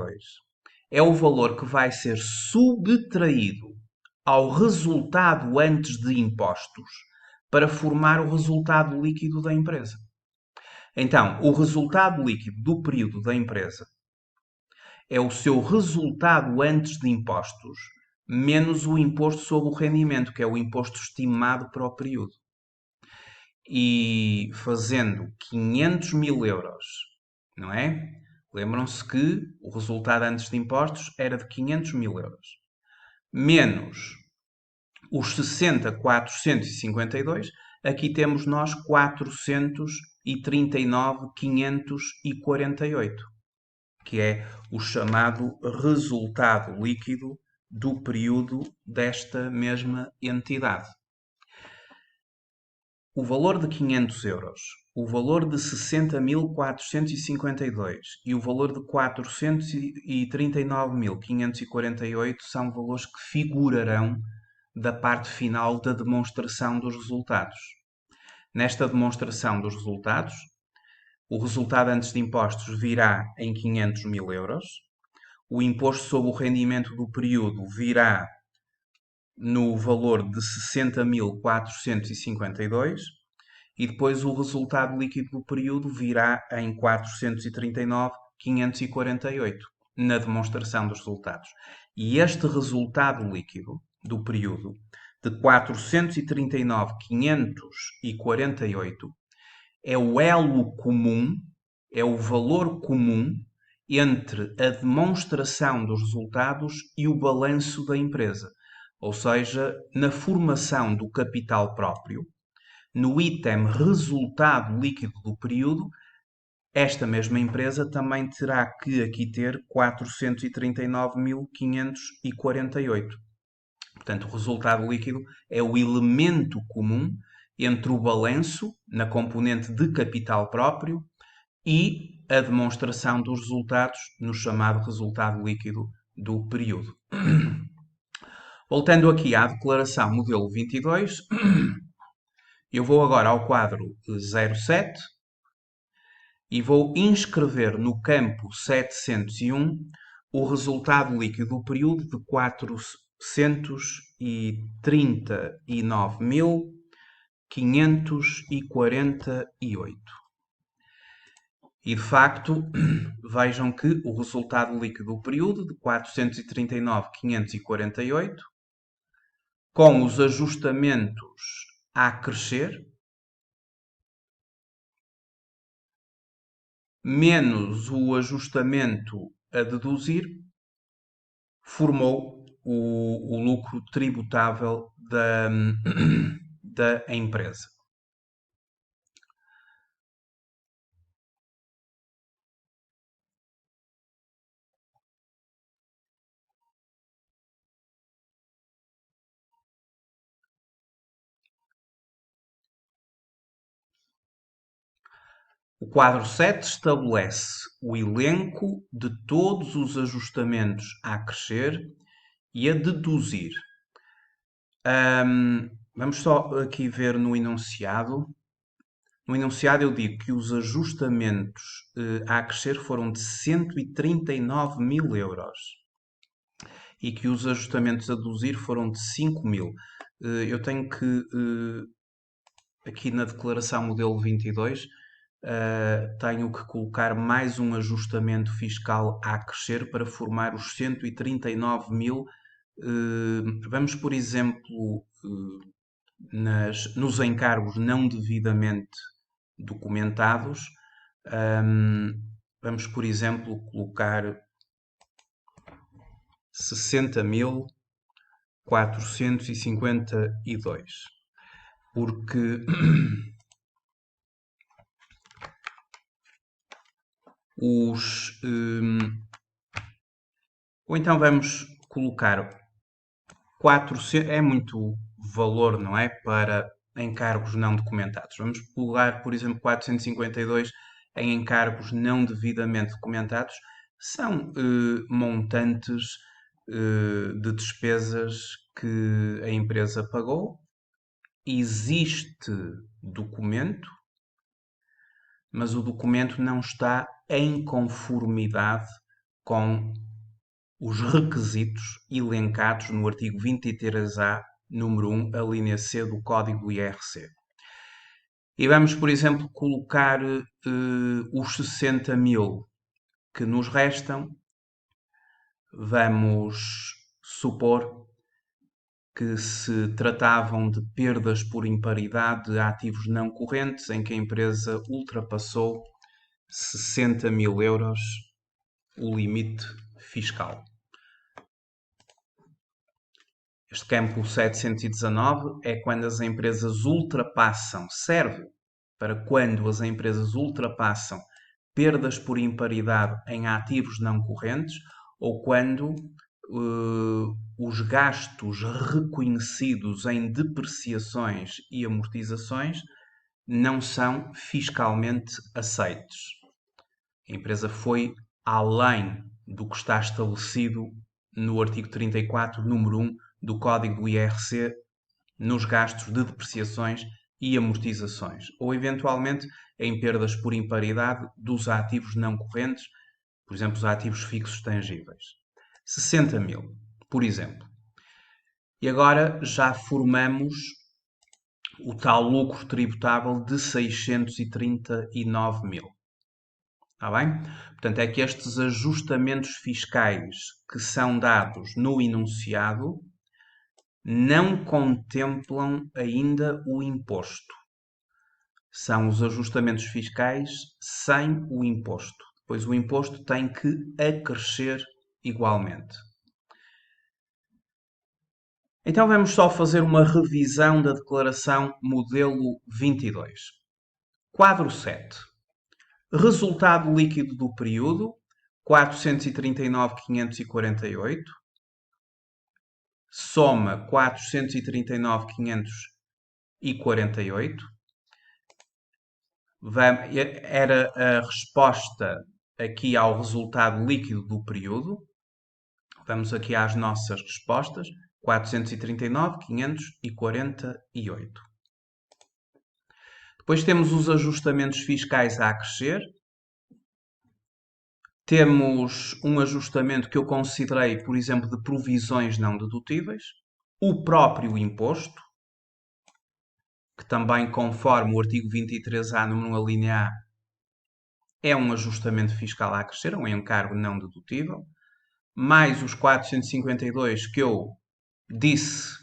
é o valor que vai ser subtraído ao resultado antes de impostos para formar o resultado líquido da empresa. Então, o resultado líquido do período da empresa é o seu resultado antes de impostos, menos o imposto sobre o rendimento, que é o imposto estimado para o período. E fazendo 500.000 euros, não é? Lembram-se que o resultado antes de impostos era de 500.000 euros. Menos os 60.452, aqui temos nós 400 e 39.548, que é o chamado resultado líquido do período desta mesma entidade. O valor de 500 euros, o valor de 60.452 e o valor de 439.548 são valores que figurarão da parte final da demonstração dos resultados. Nesta demonstração dos resultados, o resultado antes de impostos virá em 500 mil euros, o imposto sobre o rendimento do período virá no valor de 60.452 e depois o resultado líquido do período virá em 439.548 na demonstração dos resultados. E este resultado líquido do período de 439.548 é o elo comum, é o valor comum entre a demonstração dos resultados e o balanço da empresa. Ou seja, na formação do capital próprio, no item resultado líquido do período, esta mesma empresa também terá que aqui ter 439.548. Portanto, o resultado líquido é o elemento comum entre o balanço, na componente de capital próprio, e a demonstração dos resultados no chamado resultado líquido do período. Voltando aqui à declaração modelo 22, eu vou agora ao quadro 07 e vou inscrever no campo 701 o resultado líquido do período de 439.548. E de facto, vejam que o resultado líquido do período de 439.548, com os ajustamentos a crescer, menos o ajustamento a deduzir, formou o lucro tributável da empresa. O quadro 7 estabelece o elenco de todos os ajustamentos a crescer e a deduzir. Vamos só aqui ver no enunciado. No enunciado eu digo que os ajustamentos a crescer foram de 139 mil euros e que os ajustamentos a deduzir foram de 5 mil. Eu tenho que, aqui na declaração modelo 22, tenho que colocar mais um ajustamento fiscal a crescer para formar os 139 mil. Vamos, por exemplo, nos encargos não devidamente documentados, vamos, por exemplo, colocar 60.452, porque ou então vamos colocar 400, é muito valor, não é? Para encargos não documentados. Vamos colocar, por exemplo, 452 em encargos não devidamente documentados. São montantes de despesas que a empresa pagou. Existe documento, mas o documento não está em conformidade com os requisitos elencados no artigo 23A, número 1, a linha C do Código do IRC. E vamos, por exemplo, colocar os 60 mil que nos restam. Vamos supor que se tratavam de perdas por imparidade de ativos não correntes, em que a empresa ultrapassou 60 mil euros o limite fiscal. Este campo 719 é quando as empresas ultrapassam, serve para quando as empresas ultrapassam perdas por imparidade em ativos não correntes ou quando os gastos reconhecidos em depreciações e amortizações não são fiscalmente aceitos. A empresa foi além do que está estabelecido no artigo 34, número 1 do Código do IRC, nos gastos de depreciações e amortizações, ou eventualmente em perdas por imparidade dos ativos não correntes, por exemplo, os ativos fixos tangíveis. 60 mil, por exemplo. E agora já formamos o tal lucro tributável de 639 mil. Está bem? Portanto, é que estes ajustamentos fiscais que são dados no enunciado não contemplam ainda o imposto. São os ajustamentos fiscais sem o imposto. Pois o imposto tem que acrescer igualmente. Então vamos só fazer uma revisão da declaração modelo 22. Quadro 7. Resultado líquido do período, 439.548. Soma 439.548. Era a resposta aqui ao resultado líquido do período. Vamos aqui às nossas respostas. 439.548. Depois temos os ajustamentos fiscais a acrescer. Temos um ajustamento que eu considerei, por exemplo, de provisões não dedutíveis. O próprio imposto, que também, conforme o artigo 23A, número 1, a linha A, é um ajustamento fiscal a acrescer, um encargo não dedutível. Mais os 452 que eu disse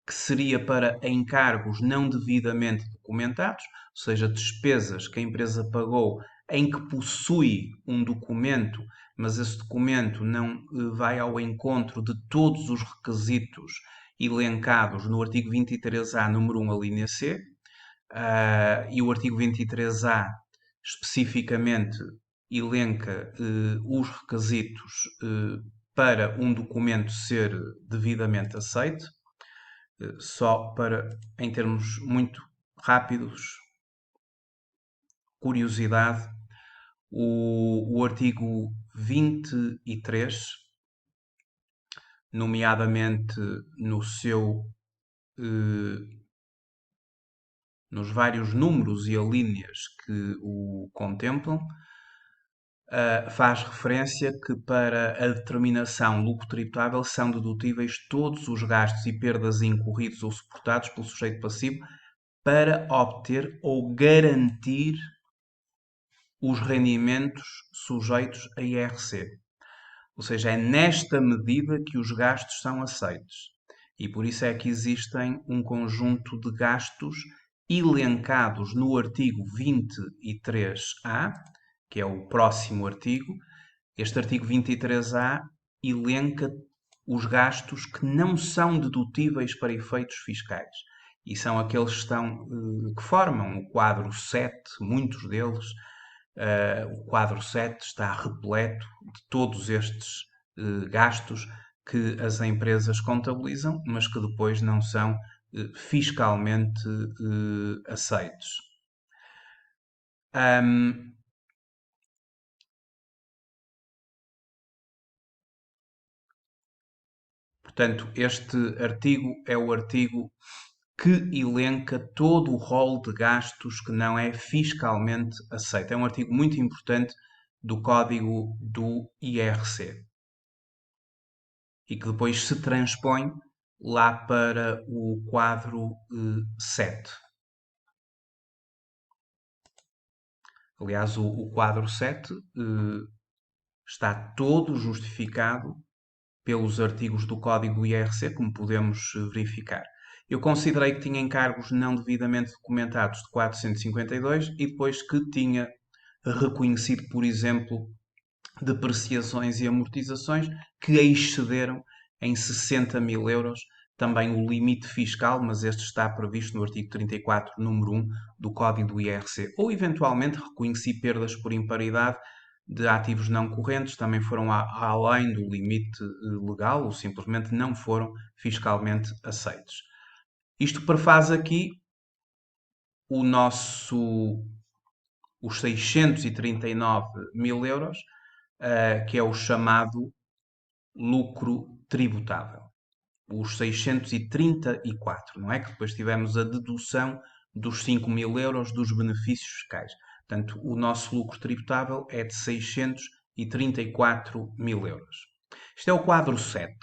que seria para encargos não devidamente documentados, ou seja, despesas que a empresa pagou em que possui um documento, mas esse documento não vai ao encontro de todos os requisitos elencados no artigo 23A, número 1, a linha C, e o artigo 23A especificamente elenca os requisitos para um documento ser devidamente aceito. Só para, em termos muito rápidos, curiosidade, o artigo 23, nomeadamente no seu, nos vários números e alíneas que o contemplam, faz referência que para a determinação lucro tributável são dedutíveis todos os gastos e perdas incorridos ou suportados pelo sujeito passivo para obter ou garantir os rendimentos sujeitos a IRC. Ou seja, é nesta medida que os gastos são aceitos. E por isso é que existem um conjunto de gastos elencados no artigo 23A, que é o próximo artigo. Este artigo 23A elenca os gastos que não são dedutíveis para efeitos fiscais. E são aqueles que formam o quadro 7, muitos deles. O quadro 7 está repleto de todos estes gastos que as empresas contabilizam, mas que depois não são fiscalmente aceitos. Portanto, este artigo é o artigo que elenca todo o rol de gastos que não é fiscalmente aceito. É um artigo muito importante do Código do IRC e que depois se transpõe lá para o quadro 7. Aliás, o quadro 7 está todo justificado pelos artigos do Código do IRC, como podemos verificar. Eu considerei que tinha encargos não devidamente documentados de 452 e depois que tinha reconhecido, por exemplo, depreciações e amortizações que excederam em 60 mil euros também o limite fiscal, mas este está previsto no artigo 34, número 1 do Código do IRC. Ou, eventualmente, reconheci perdas por imparidade de ativos não correntes, também foram além do limite legal, ou simplesmente não foram fiscalmente aceitos. Isto prefaz aqui os 639 mil euros, que é o chamado lucro tributável. Os 634, não é? Que depois tivemos a dedução dos 5 mil euros dos benefícios fiscais. Portanto, o nosso lucro tributável é de 634 mil euros. Este é o quadro 7,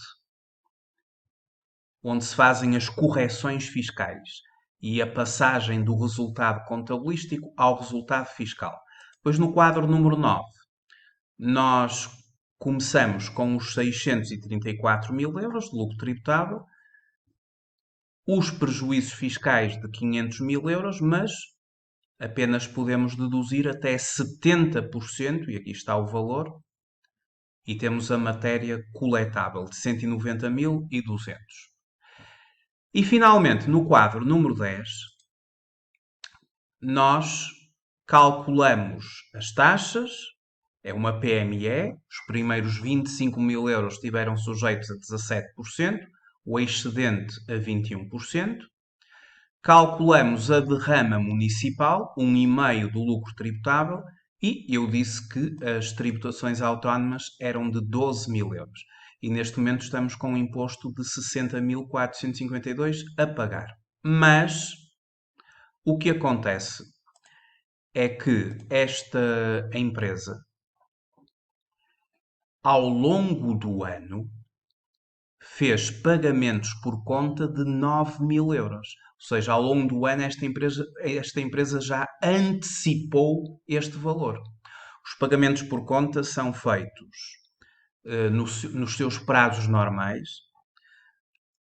onde se fazem as correções fiscais e a passagem do resultado contabilístico ao resultado fiscal. Depois, no quadro número 9, nós começamos com os 634 mil euros de lucro tributável, os prejuízos fiscais de 500 mil euros, mas apenas podemos deduzir até 70%, e aqui está o valor, e temos a matéria coletável de 190.200. E finalmente, no quadro número 10, nós calculamos as taxas, é uma PME, os primeiros 25 mil euros estiveram sujeitos a 17%, o excedente a 21%. Calculamos a derrama municipal, 1,5% do lucro tributável, e eu disse que as tributações autónomas eram de 12 mil euros. E neste momento estamos com um imposto de 60.452 a pagar. Mas o que acontece é que esta empresa, ao longo do ano, fez pagamentos por conta de 9 mil euros. Ou seja, ao longo do ano esta empresa já antecipou este valor. Os pagamentos por conta são feitos nos seus prazos normais,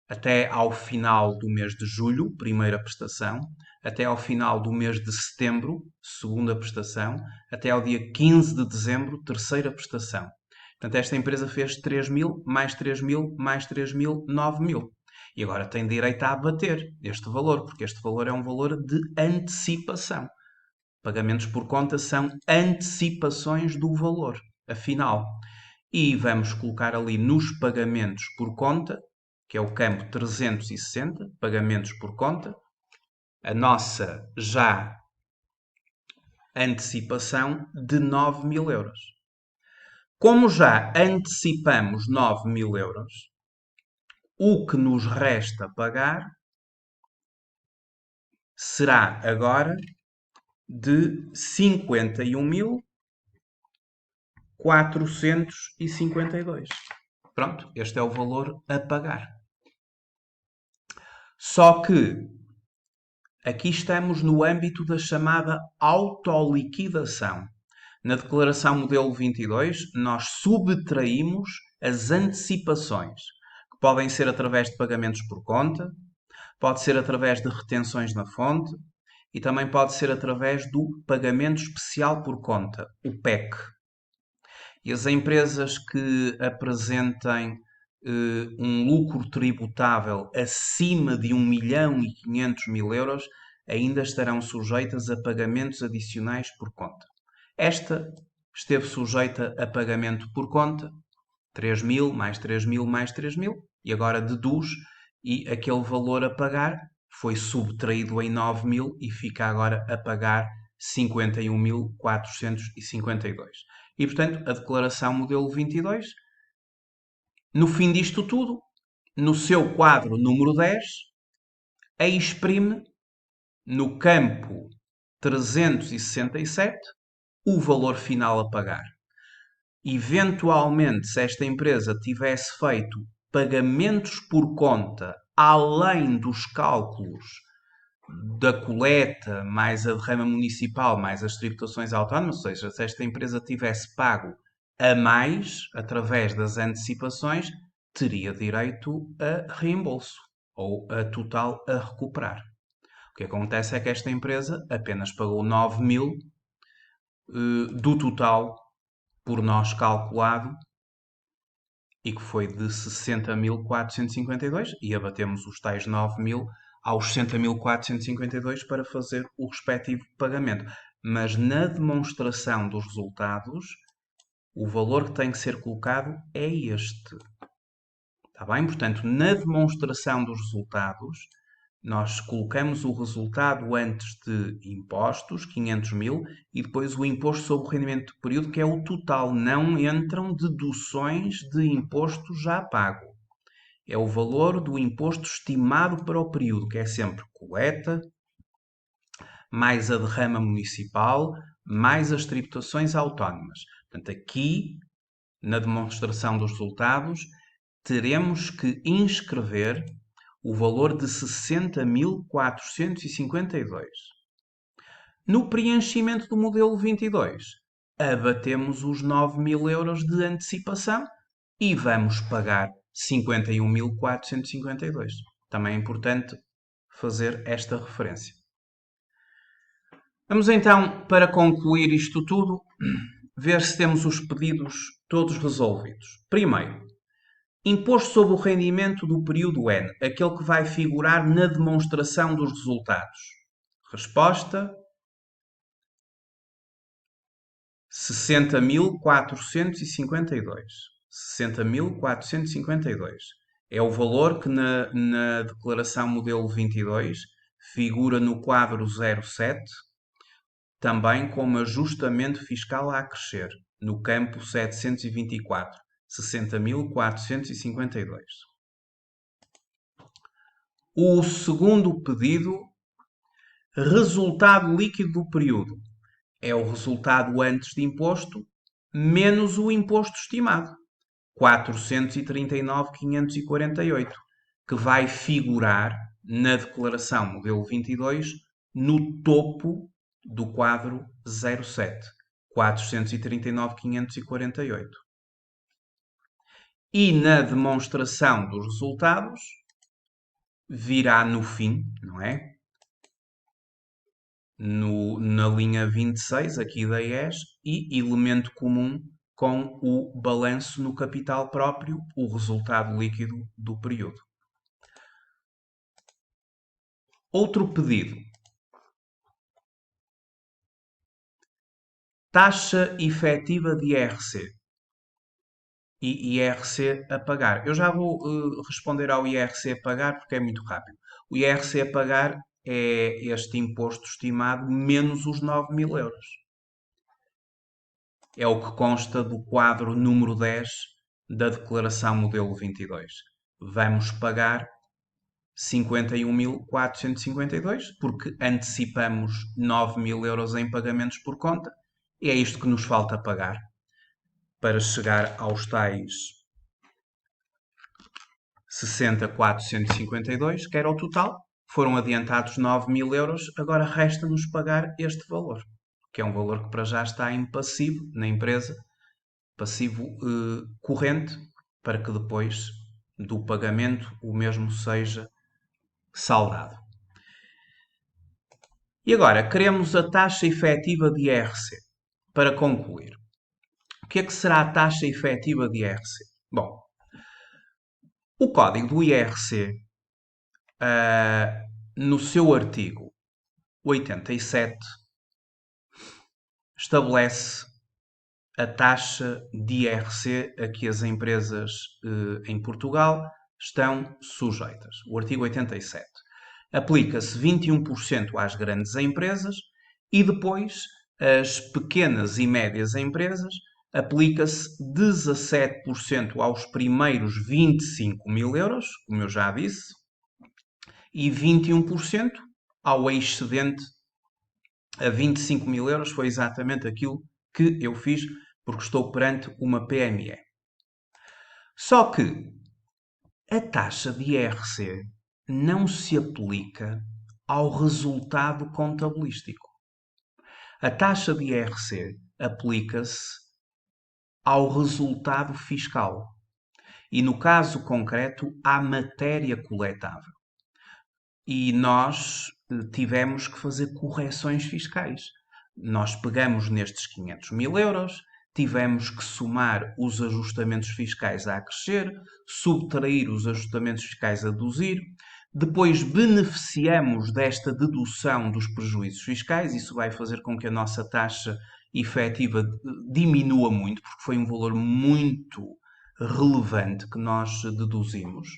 até ao final do mês de julho, primeira prestação, até ao final do mês de setembro, segunda prestação, até ao dia 15 de dezembro, terceira prestação. Portanto, esta empresa fez 3 mil, mais 3 mil, mais 3 mil, 9 mil. E agora tem direito a abater este valor, porque este valor é um valor de antecipação. Pagamentos por conta são antecipações do valor, afinal. E vamos colocar ali nos pagamentos por conta, que é o campo 360, pagamentos por conta, a nossa já antecipação de 9 mil euros. Como já antecipamos 9 mil euros, o que nos resta pagar será agora de 51.452. Pronto, este é o valor a pagar. Só que aqui estamos no âmbito da chamada autoliquidação. Na declaração modelo 22, nós subtraímos as antecipações, que podem ser através de pagamentos por conta, pode ser através de retenções na fonte e também pode ser através do pagamento especial por conta, o PEC. E as empresas que apresentem um lucro tributável acima de 1.500.000 euros ainda estarão sujeitas a pagamentos adicionais por conta. Esta esteve sujeita a pagamento por conta, 3 mil, mais 3 mil, mais 3 mil, e agora deduz, e aquele valor a pagar foi subtraído em 9 mil e fica agora a pagar 51.452. E, portanto, a declaração modelo 22, no fim disto tudo, no seu quadro número 10, exprime no campo 367 o valor final a pagar. Eventualmente, se esta empresa tivesse feito pagamentos por conta além dos cálculos da coleta, mais a derrama municipal, mais as tributações autónomas, ou seja, se esta empresa tivesse pago a mais, através das antecipações, teria direito a reembolso ou a total a recuperar. O que acontece é que esta empresa apenas pagou 9 mil do total por nós calculado e que foi de 60.452 e abatemos os tais 9.000 aos 60.452 para fazer o respectivo pagamento. Mas na demonstração dos resultados, o valor que tem que ser colocado é este. Está bem? Portanto, na demonstração dos resultados, nós colocamos o resultado antes de impostos, 500.000, e depois o imposto sobre o rendimento de período, que é o total. Não entram deduções de imposto já pago. É o valor do imposto estimado para o período, que é sempre coleta, mais a derrama municipal, mais as tributações autónomas. Portanto, aqui, na demonstração dos resultados, teremos que inscrever o valor de 60.452. No preenchimento do modelo 22, abatemos os 9.000 euros de antecipação e vamos pagar 51.452. Também é importante fazer esta referência. Vamos então, para concluir isto tudo, ver se temos os pedidos todos resolvidos. Primeiro, imposto sobre o rendimento do período N, aquele que vai figurar na demonstração dos resultados. Resposta: 60.452. 60.452. É o valor que na declaração modelo 22 figura no quadro 07, também como ajustamento fiscal a crescer, no campo 724. 60.452. O segundo pedido, resultado líquido do período, é o resultado antes de imposto menos o imposto estimado, 439.548, que vai figurar na declaração modelo 22 no topo do quadro 07, 439.548. E na demonstração dos resultados virá no fim, não é? Na linha 26, aqui da IES, e elemento comum com o balanço no capital próprio, o resultado líquido do período. Outro pedido. Taxa efetiva de IRC. E IRC a pagar. Eu já vou responder ao IRC a pagar porque é muito rápido. O IRC a pagar é este imposto estimado menos os 9.000 euros. É o que consta do quadro número 10 da declaração modelo 22. Vamos pagar 51.452 porque antecipamos 9.000 euros em pagamentos por conta e é isto que nos falta pagar para chegar aos tais 60.452, que era o total. Foram adiantados 9.000 euros, agora resta-nos pagar este valor, que é um valor que para já está em passivo na empresa, passivo corrente, para que depois do pagamento o mesmo seja saldado. E agora, queremos a taxa efetiva de IRC. Para concluir, o que é que será a taxa efetiva de IRC? Bom, o código do IRC, no seu artigo 87, estabelece a taxa de IRC a que as empresas em Portugal estão sujeitas. O artigo 87. Aplica-se 21% às grandes empresas e depois as pequenas e médias empresas aplica-se 17% aos primeiros 25.000 euros, como eu já disse, e 21% ao excedente a 25.000 euros. Foi exatamente aquilo que eu fiz, porque estou perante uma PME. Só que a taxa de IRC não se aplica ao resultado contabilístico. A taxa de IRC aplica-se ao resultado fiscal e, no caso concreto, à matéria coletável. E nós tivemos que fazer correções fiscais. Nós pegamos nestes 500.000 euros, tivemos que somar os ajustamentos fiscais a acrescer, subtrair os ajustamentos fiscais a deduzir, depois beneficiamos desta dedução dos prejuízos fiscais, isso vai fazer com que a nossa taxa efetiva diminua muito, porque foi um valor muito relevante que nós deduzimos.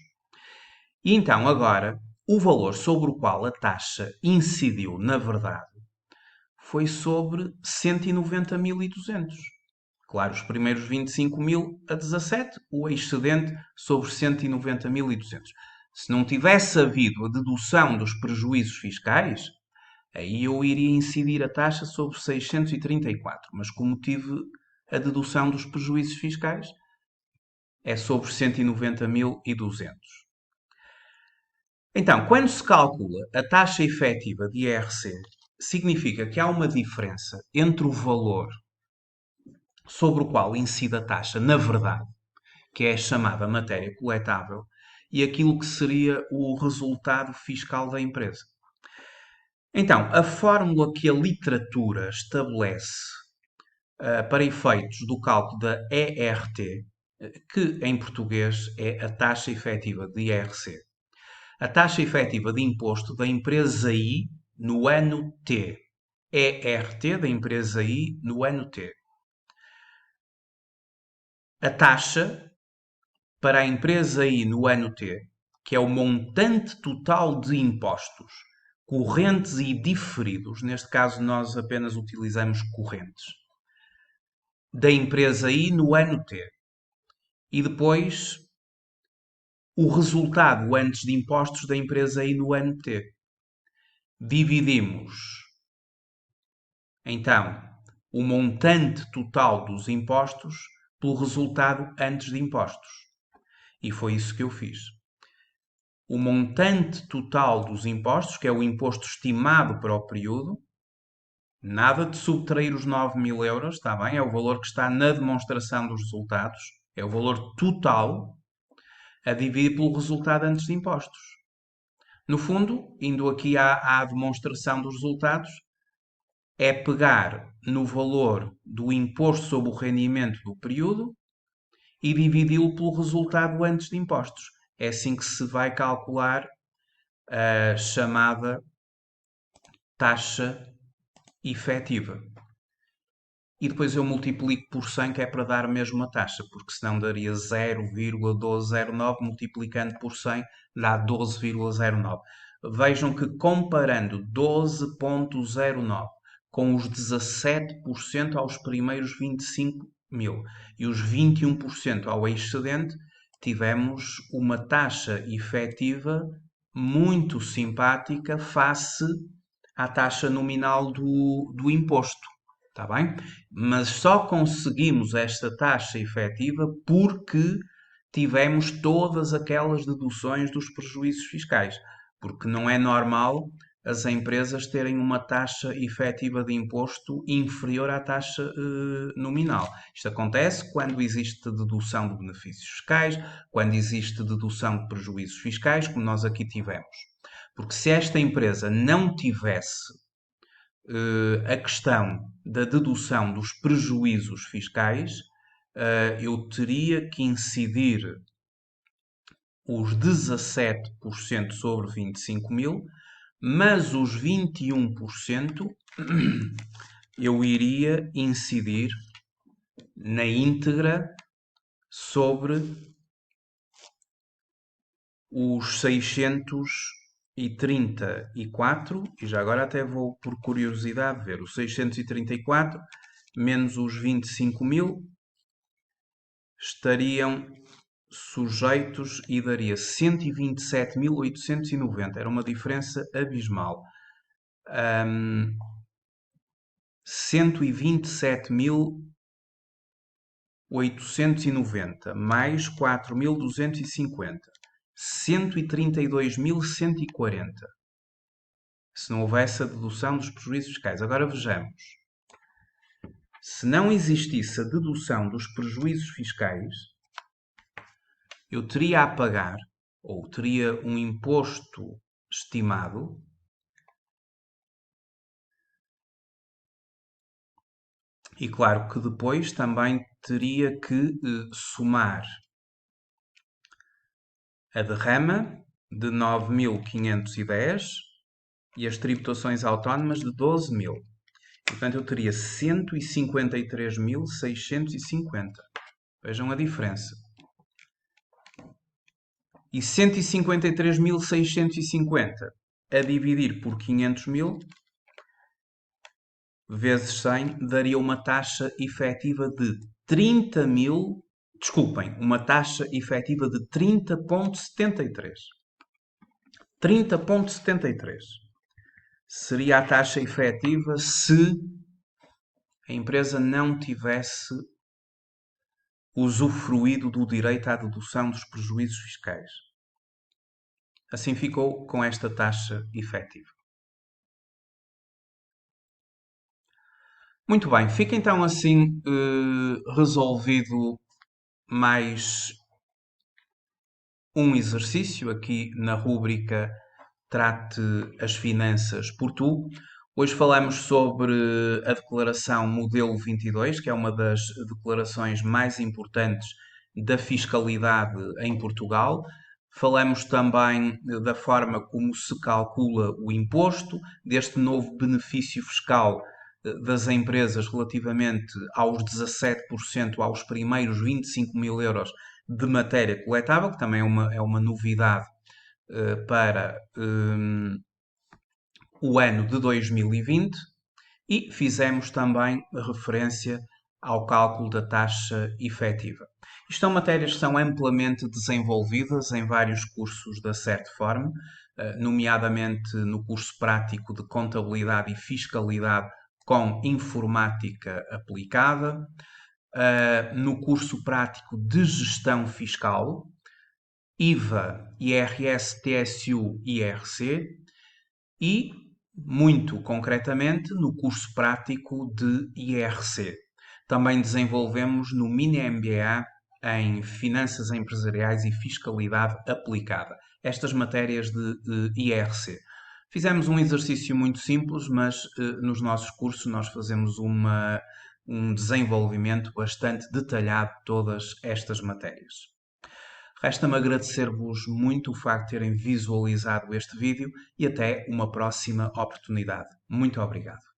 E então, agora, o valor sobre o qual a taxa incidiu, na verdade, foi sobre 190.200. Claro, os primeiros 25.000 a 17, o excedente sobre 190.200. Se não tivesse havido a dedução dos prejuízos fiscais, aí eu iria incidir a taxa sobre 634. Mas como tive a dedução dos prejuízos fiscais, é sobre 190.200. Então, quando se calcula a taxa efetiva de IRC, significa que há uma diferença entre o valor sobre o qual incide a taxa, na verdade, que é a chamada matéria coletável, e aquilo que seria o resultado fiscal da empresa. Então, a fórmula que a literatura estabelece para efeitos do cálculo da ERT, que em português é a taxa efetiva de IRC, a taxa efetiva de imposto da empresa I no ano T. ERT da empresa I no ano T. A taxa para a empresa I no ano T, que é o montante total de impostos correntes e diferidos, neste caso nós apenas utilizamos correntes, da empresa I no ano T. E depois o resultado antes de impostos da empresa I no ano T. Dividimos, então, o montante total dos impostos pelo resultado antes de impostos. E foi isso que eu fiz. O montante total dos impostos, que é o imposto estimado para o período, nada de subtrair os 9.000 euros, está bem? É o valor que está na demonstração dos resultados. É o valor total a dividir pelo resultado antes de impostos. No fundo, indo aqui à demonstração dos resultados, é pegar no valor do imposto sobre o rendimento do período e dividi-lo pelo resultado antes de impostos. É assim que se vai calcular a chamada taxa efetiva. E depois eu multiplico por 100, que é para dar a mesma taxa, porque senão daria 0,1209, multiplicando por 100 dá 12,09. Vejam que comparando 12,09 com os 17% aos primeiros 25.000 e os 21% ao excedente, tivemos uma taxa efetiva muito simpática face à taxa nominal do imposto. Está bem? Mas só conseguimos esta taxa efetiva porque tivemos todas aquelas deduções dos prejuízos fiscais. Porque não é normal as empresas terem uma taxa efetiva de imposto inferior à taxa nominal. Isto acontece quando existe dedução de benefícios fiscais, quando existe dedução de prejuízos fiscais, como nós aqui tivemos. Porque se esta empresa não tivesse a questão da dedução dos prejuízos fiscais, eu teria que incidir os 17% sobre 25.000, mas os 21% eu iria incidir na íntegra sobre os 634, e já agora até vou por curiosidade ver, os 634 menos os 25.000 estariam sujeitos e daria 127.890. Era uma diferença abismal. 127.890 mais 4.250. 132.140. Se não houvesse a dedução dos prejuízos fiscais. Agora vejamos. Se não existisse a dedução dos prejuízos fiscais, eu teria a pagar, ou teria um imposto estimado, E claro que depois também teria que somar a derrama de 9.510 e as tributações autónomas de 12.000. Portanto, eu teria 153.650. Vejam a diferença. E 153.650 a dividir por 500.000 vezes 100 daria uma taxa efetiva de 30.000. Desculpem, uma taxa efetiva de 30,73. 30,73 seria a taxa efetiva se a empresa não tivesse usufruído do direito à dedução dos prejuízos fiscais. Assim ficou com esta taxa efetiva. Muito bem, fica então assim resolvido mais um exercício aqui na rúbrica Trate as Finanças por Tu. Hoje falamos sobre a declaração Modelo 22, que é uma das declarações mais importantes da fiscalidade em Portugal. Falamos também da forma como se calcula o imposto, deste novo benefício fiscal das empresas relativamente aos 17% aos primeiros 25.000 euros de matéria coletável, que também é uma novidade para o ano de 2020 e fizemos também referência ao cálculo da taxa efetiva. Isto são matérias que são amplamente desenvolvidas em vários cursos da Certform, nomeadamente no curso prático de Contabilidade e Fiscalidade com Informática Aplicada, no curso prático de Gestão Fiscal, IVA, IRS, TSU e IRC e, muito concretamente, no curso prático de IRC. Também desenvolvemos no Mini MBA em Finanças Empresariais e Fiscalidade Aplicada, estas matérias de IRC. Fizemos um exercício muito simples, mas nos nossos cursos nós fazemos um desenvolvimento bastante detalhado de todas estas matérias. Resta-me agradecer-vos muito o facto de terem visualizado este vídeo e até uma próxima oportunidade. Muito obrigado.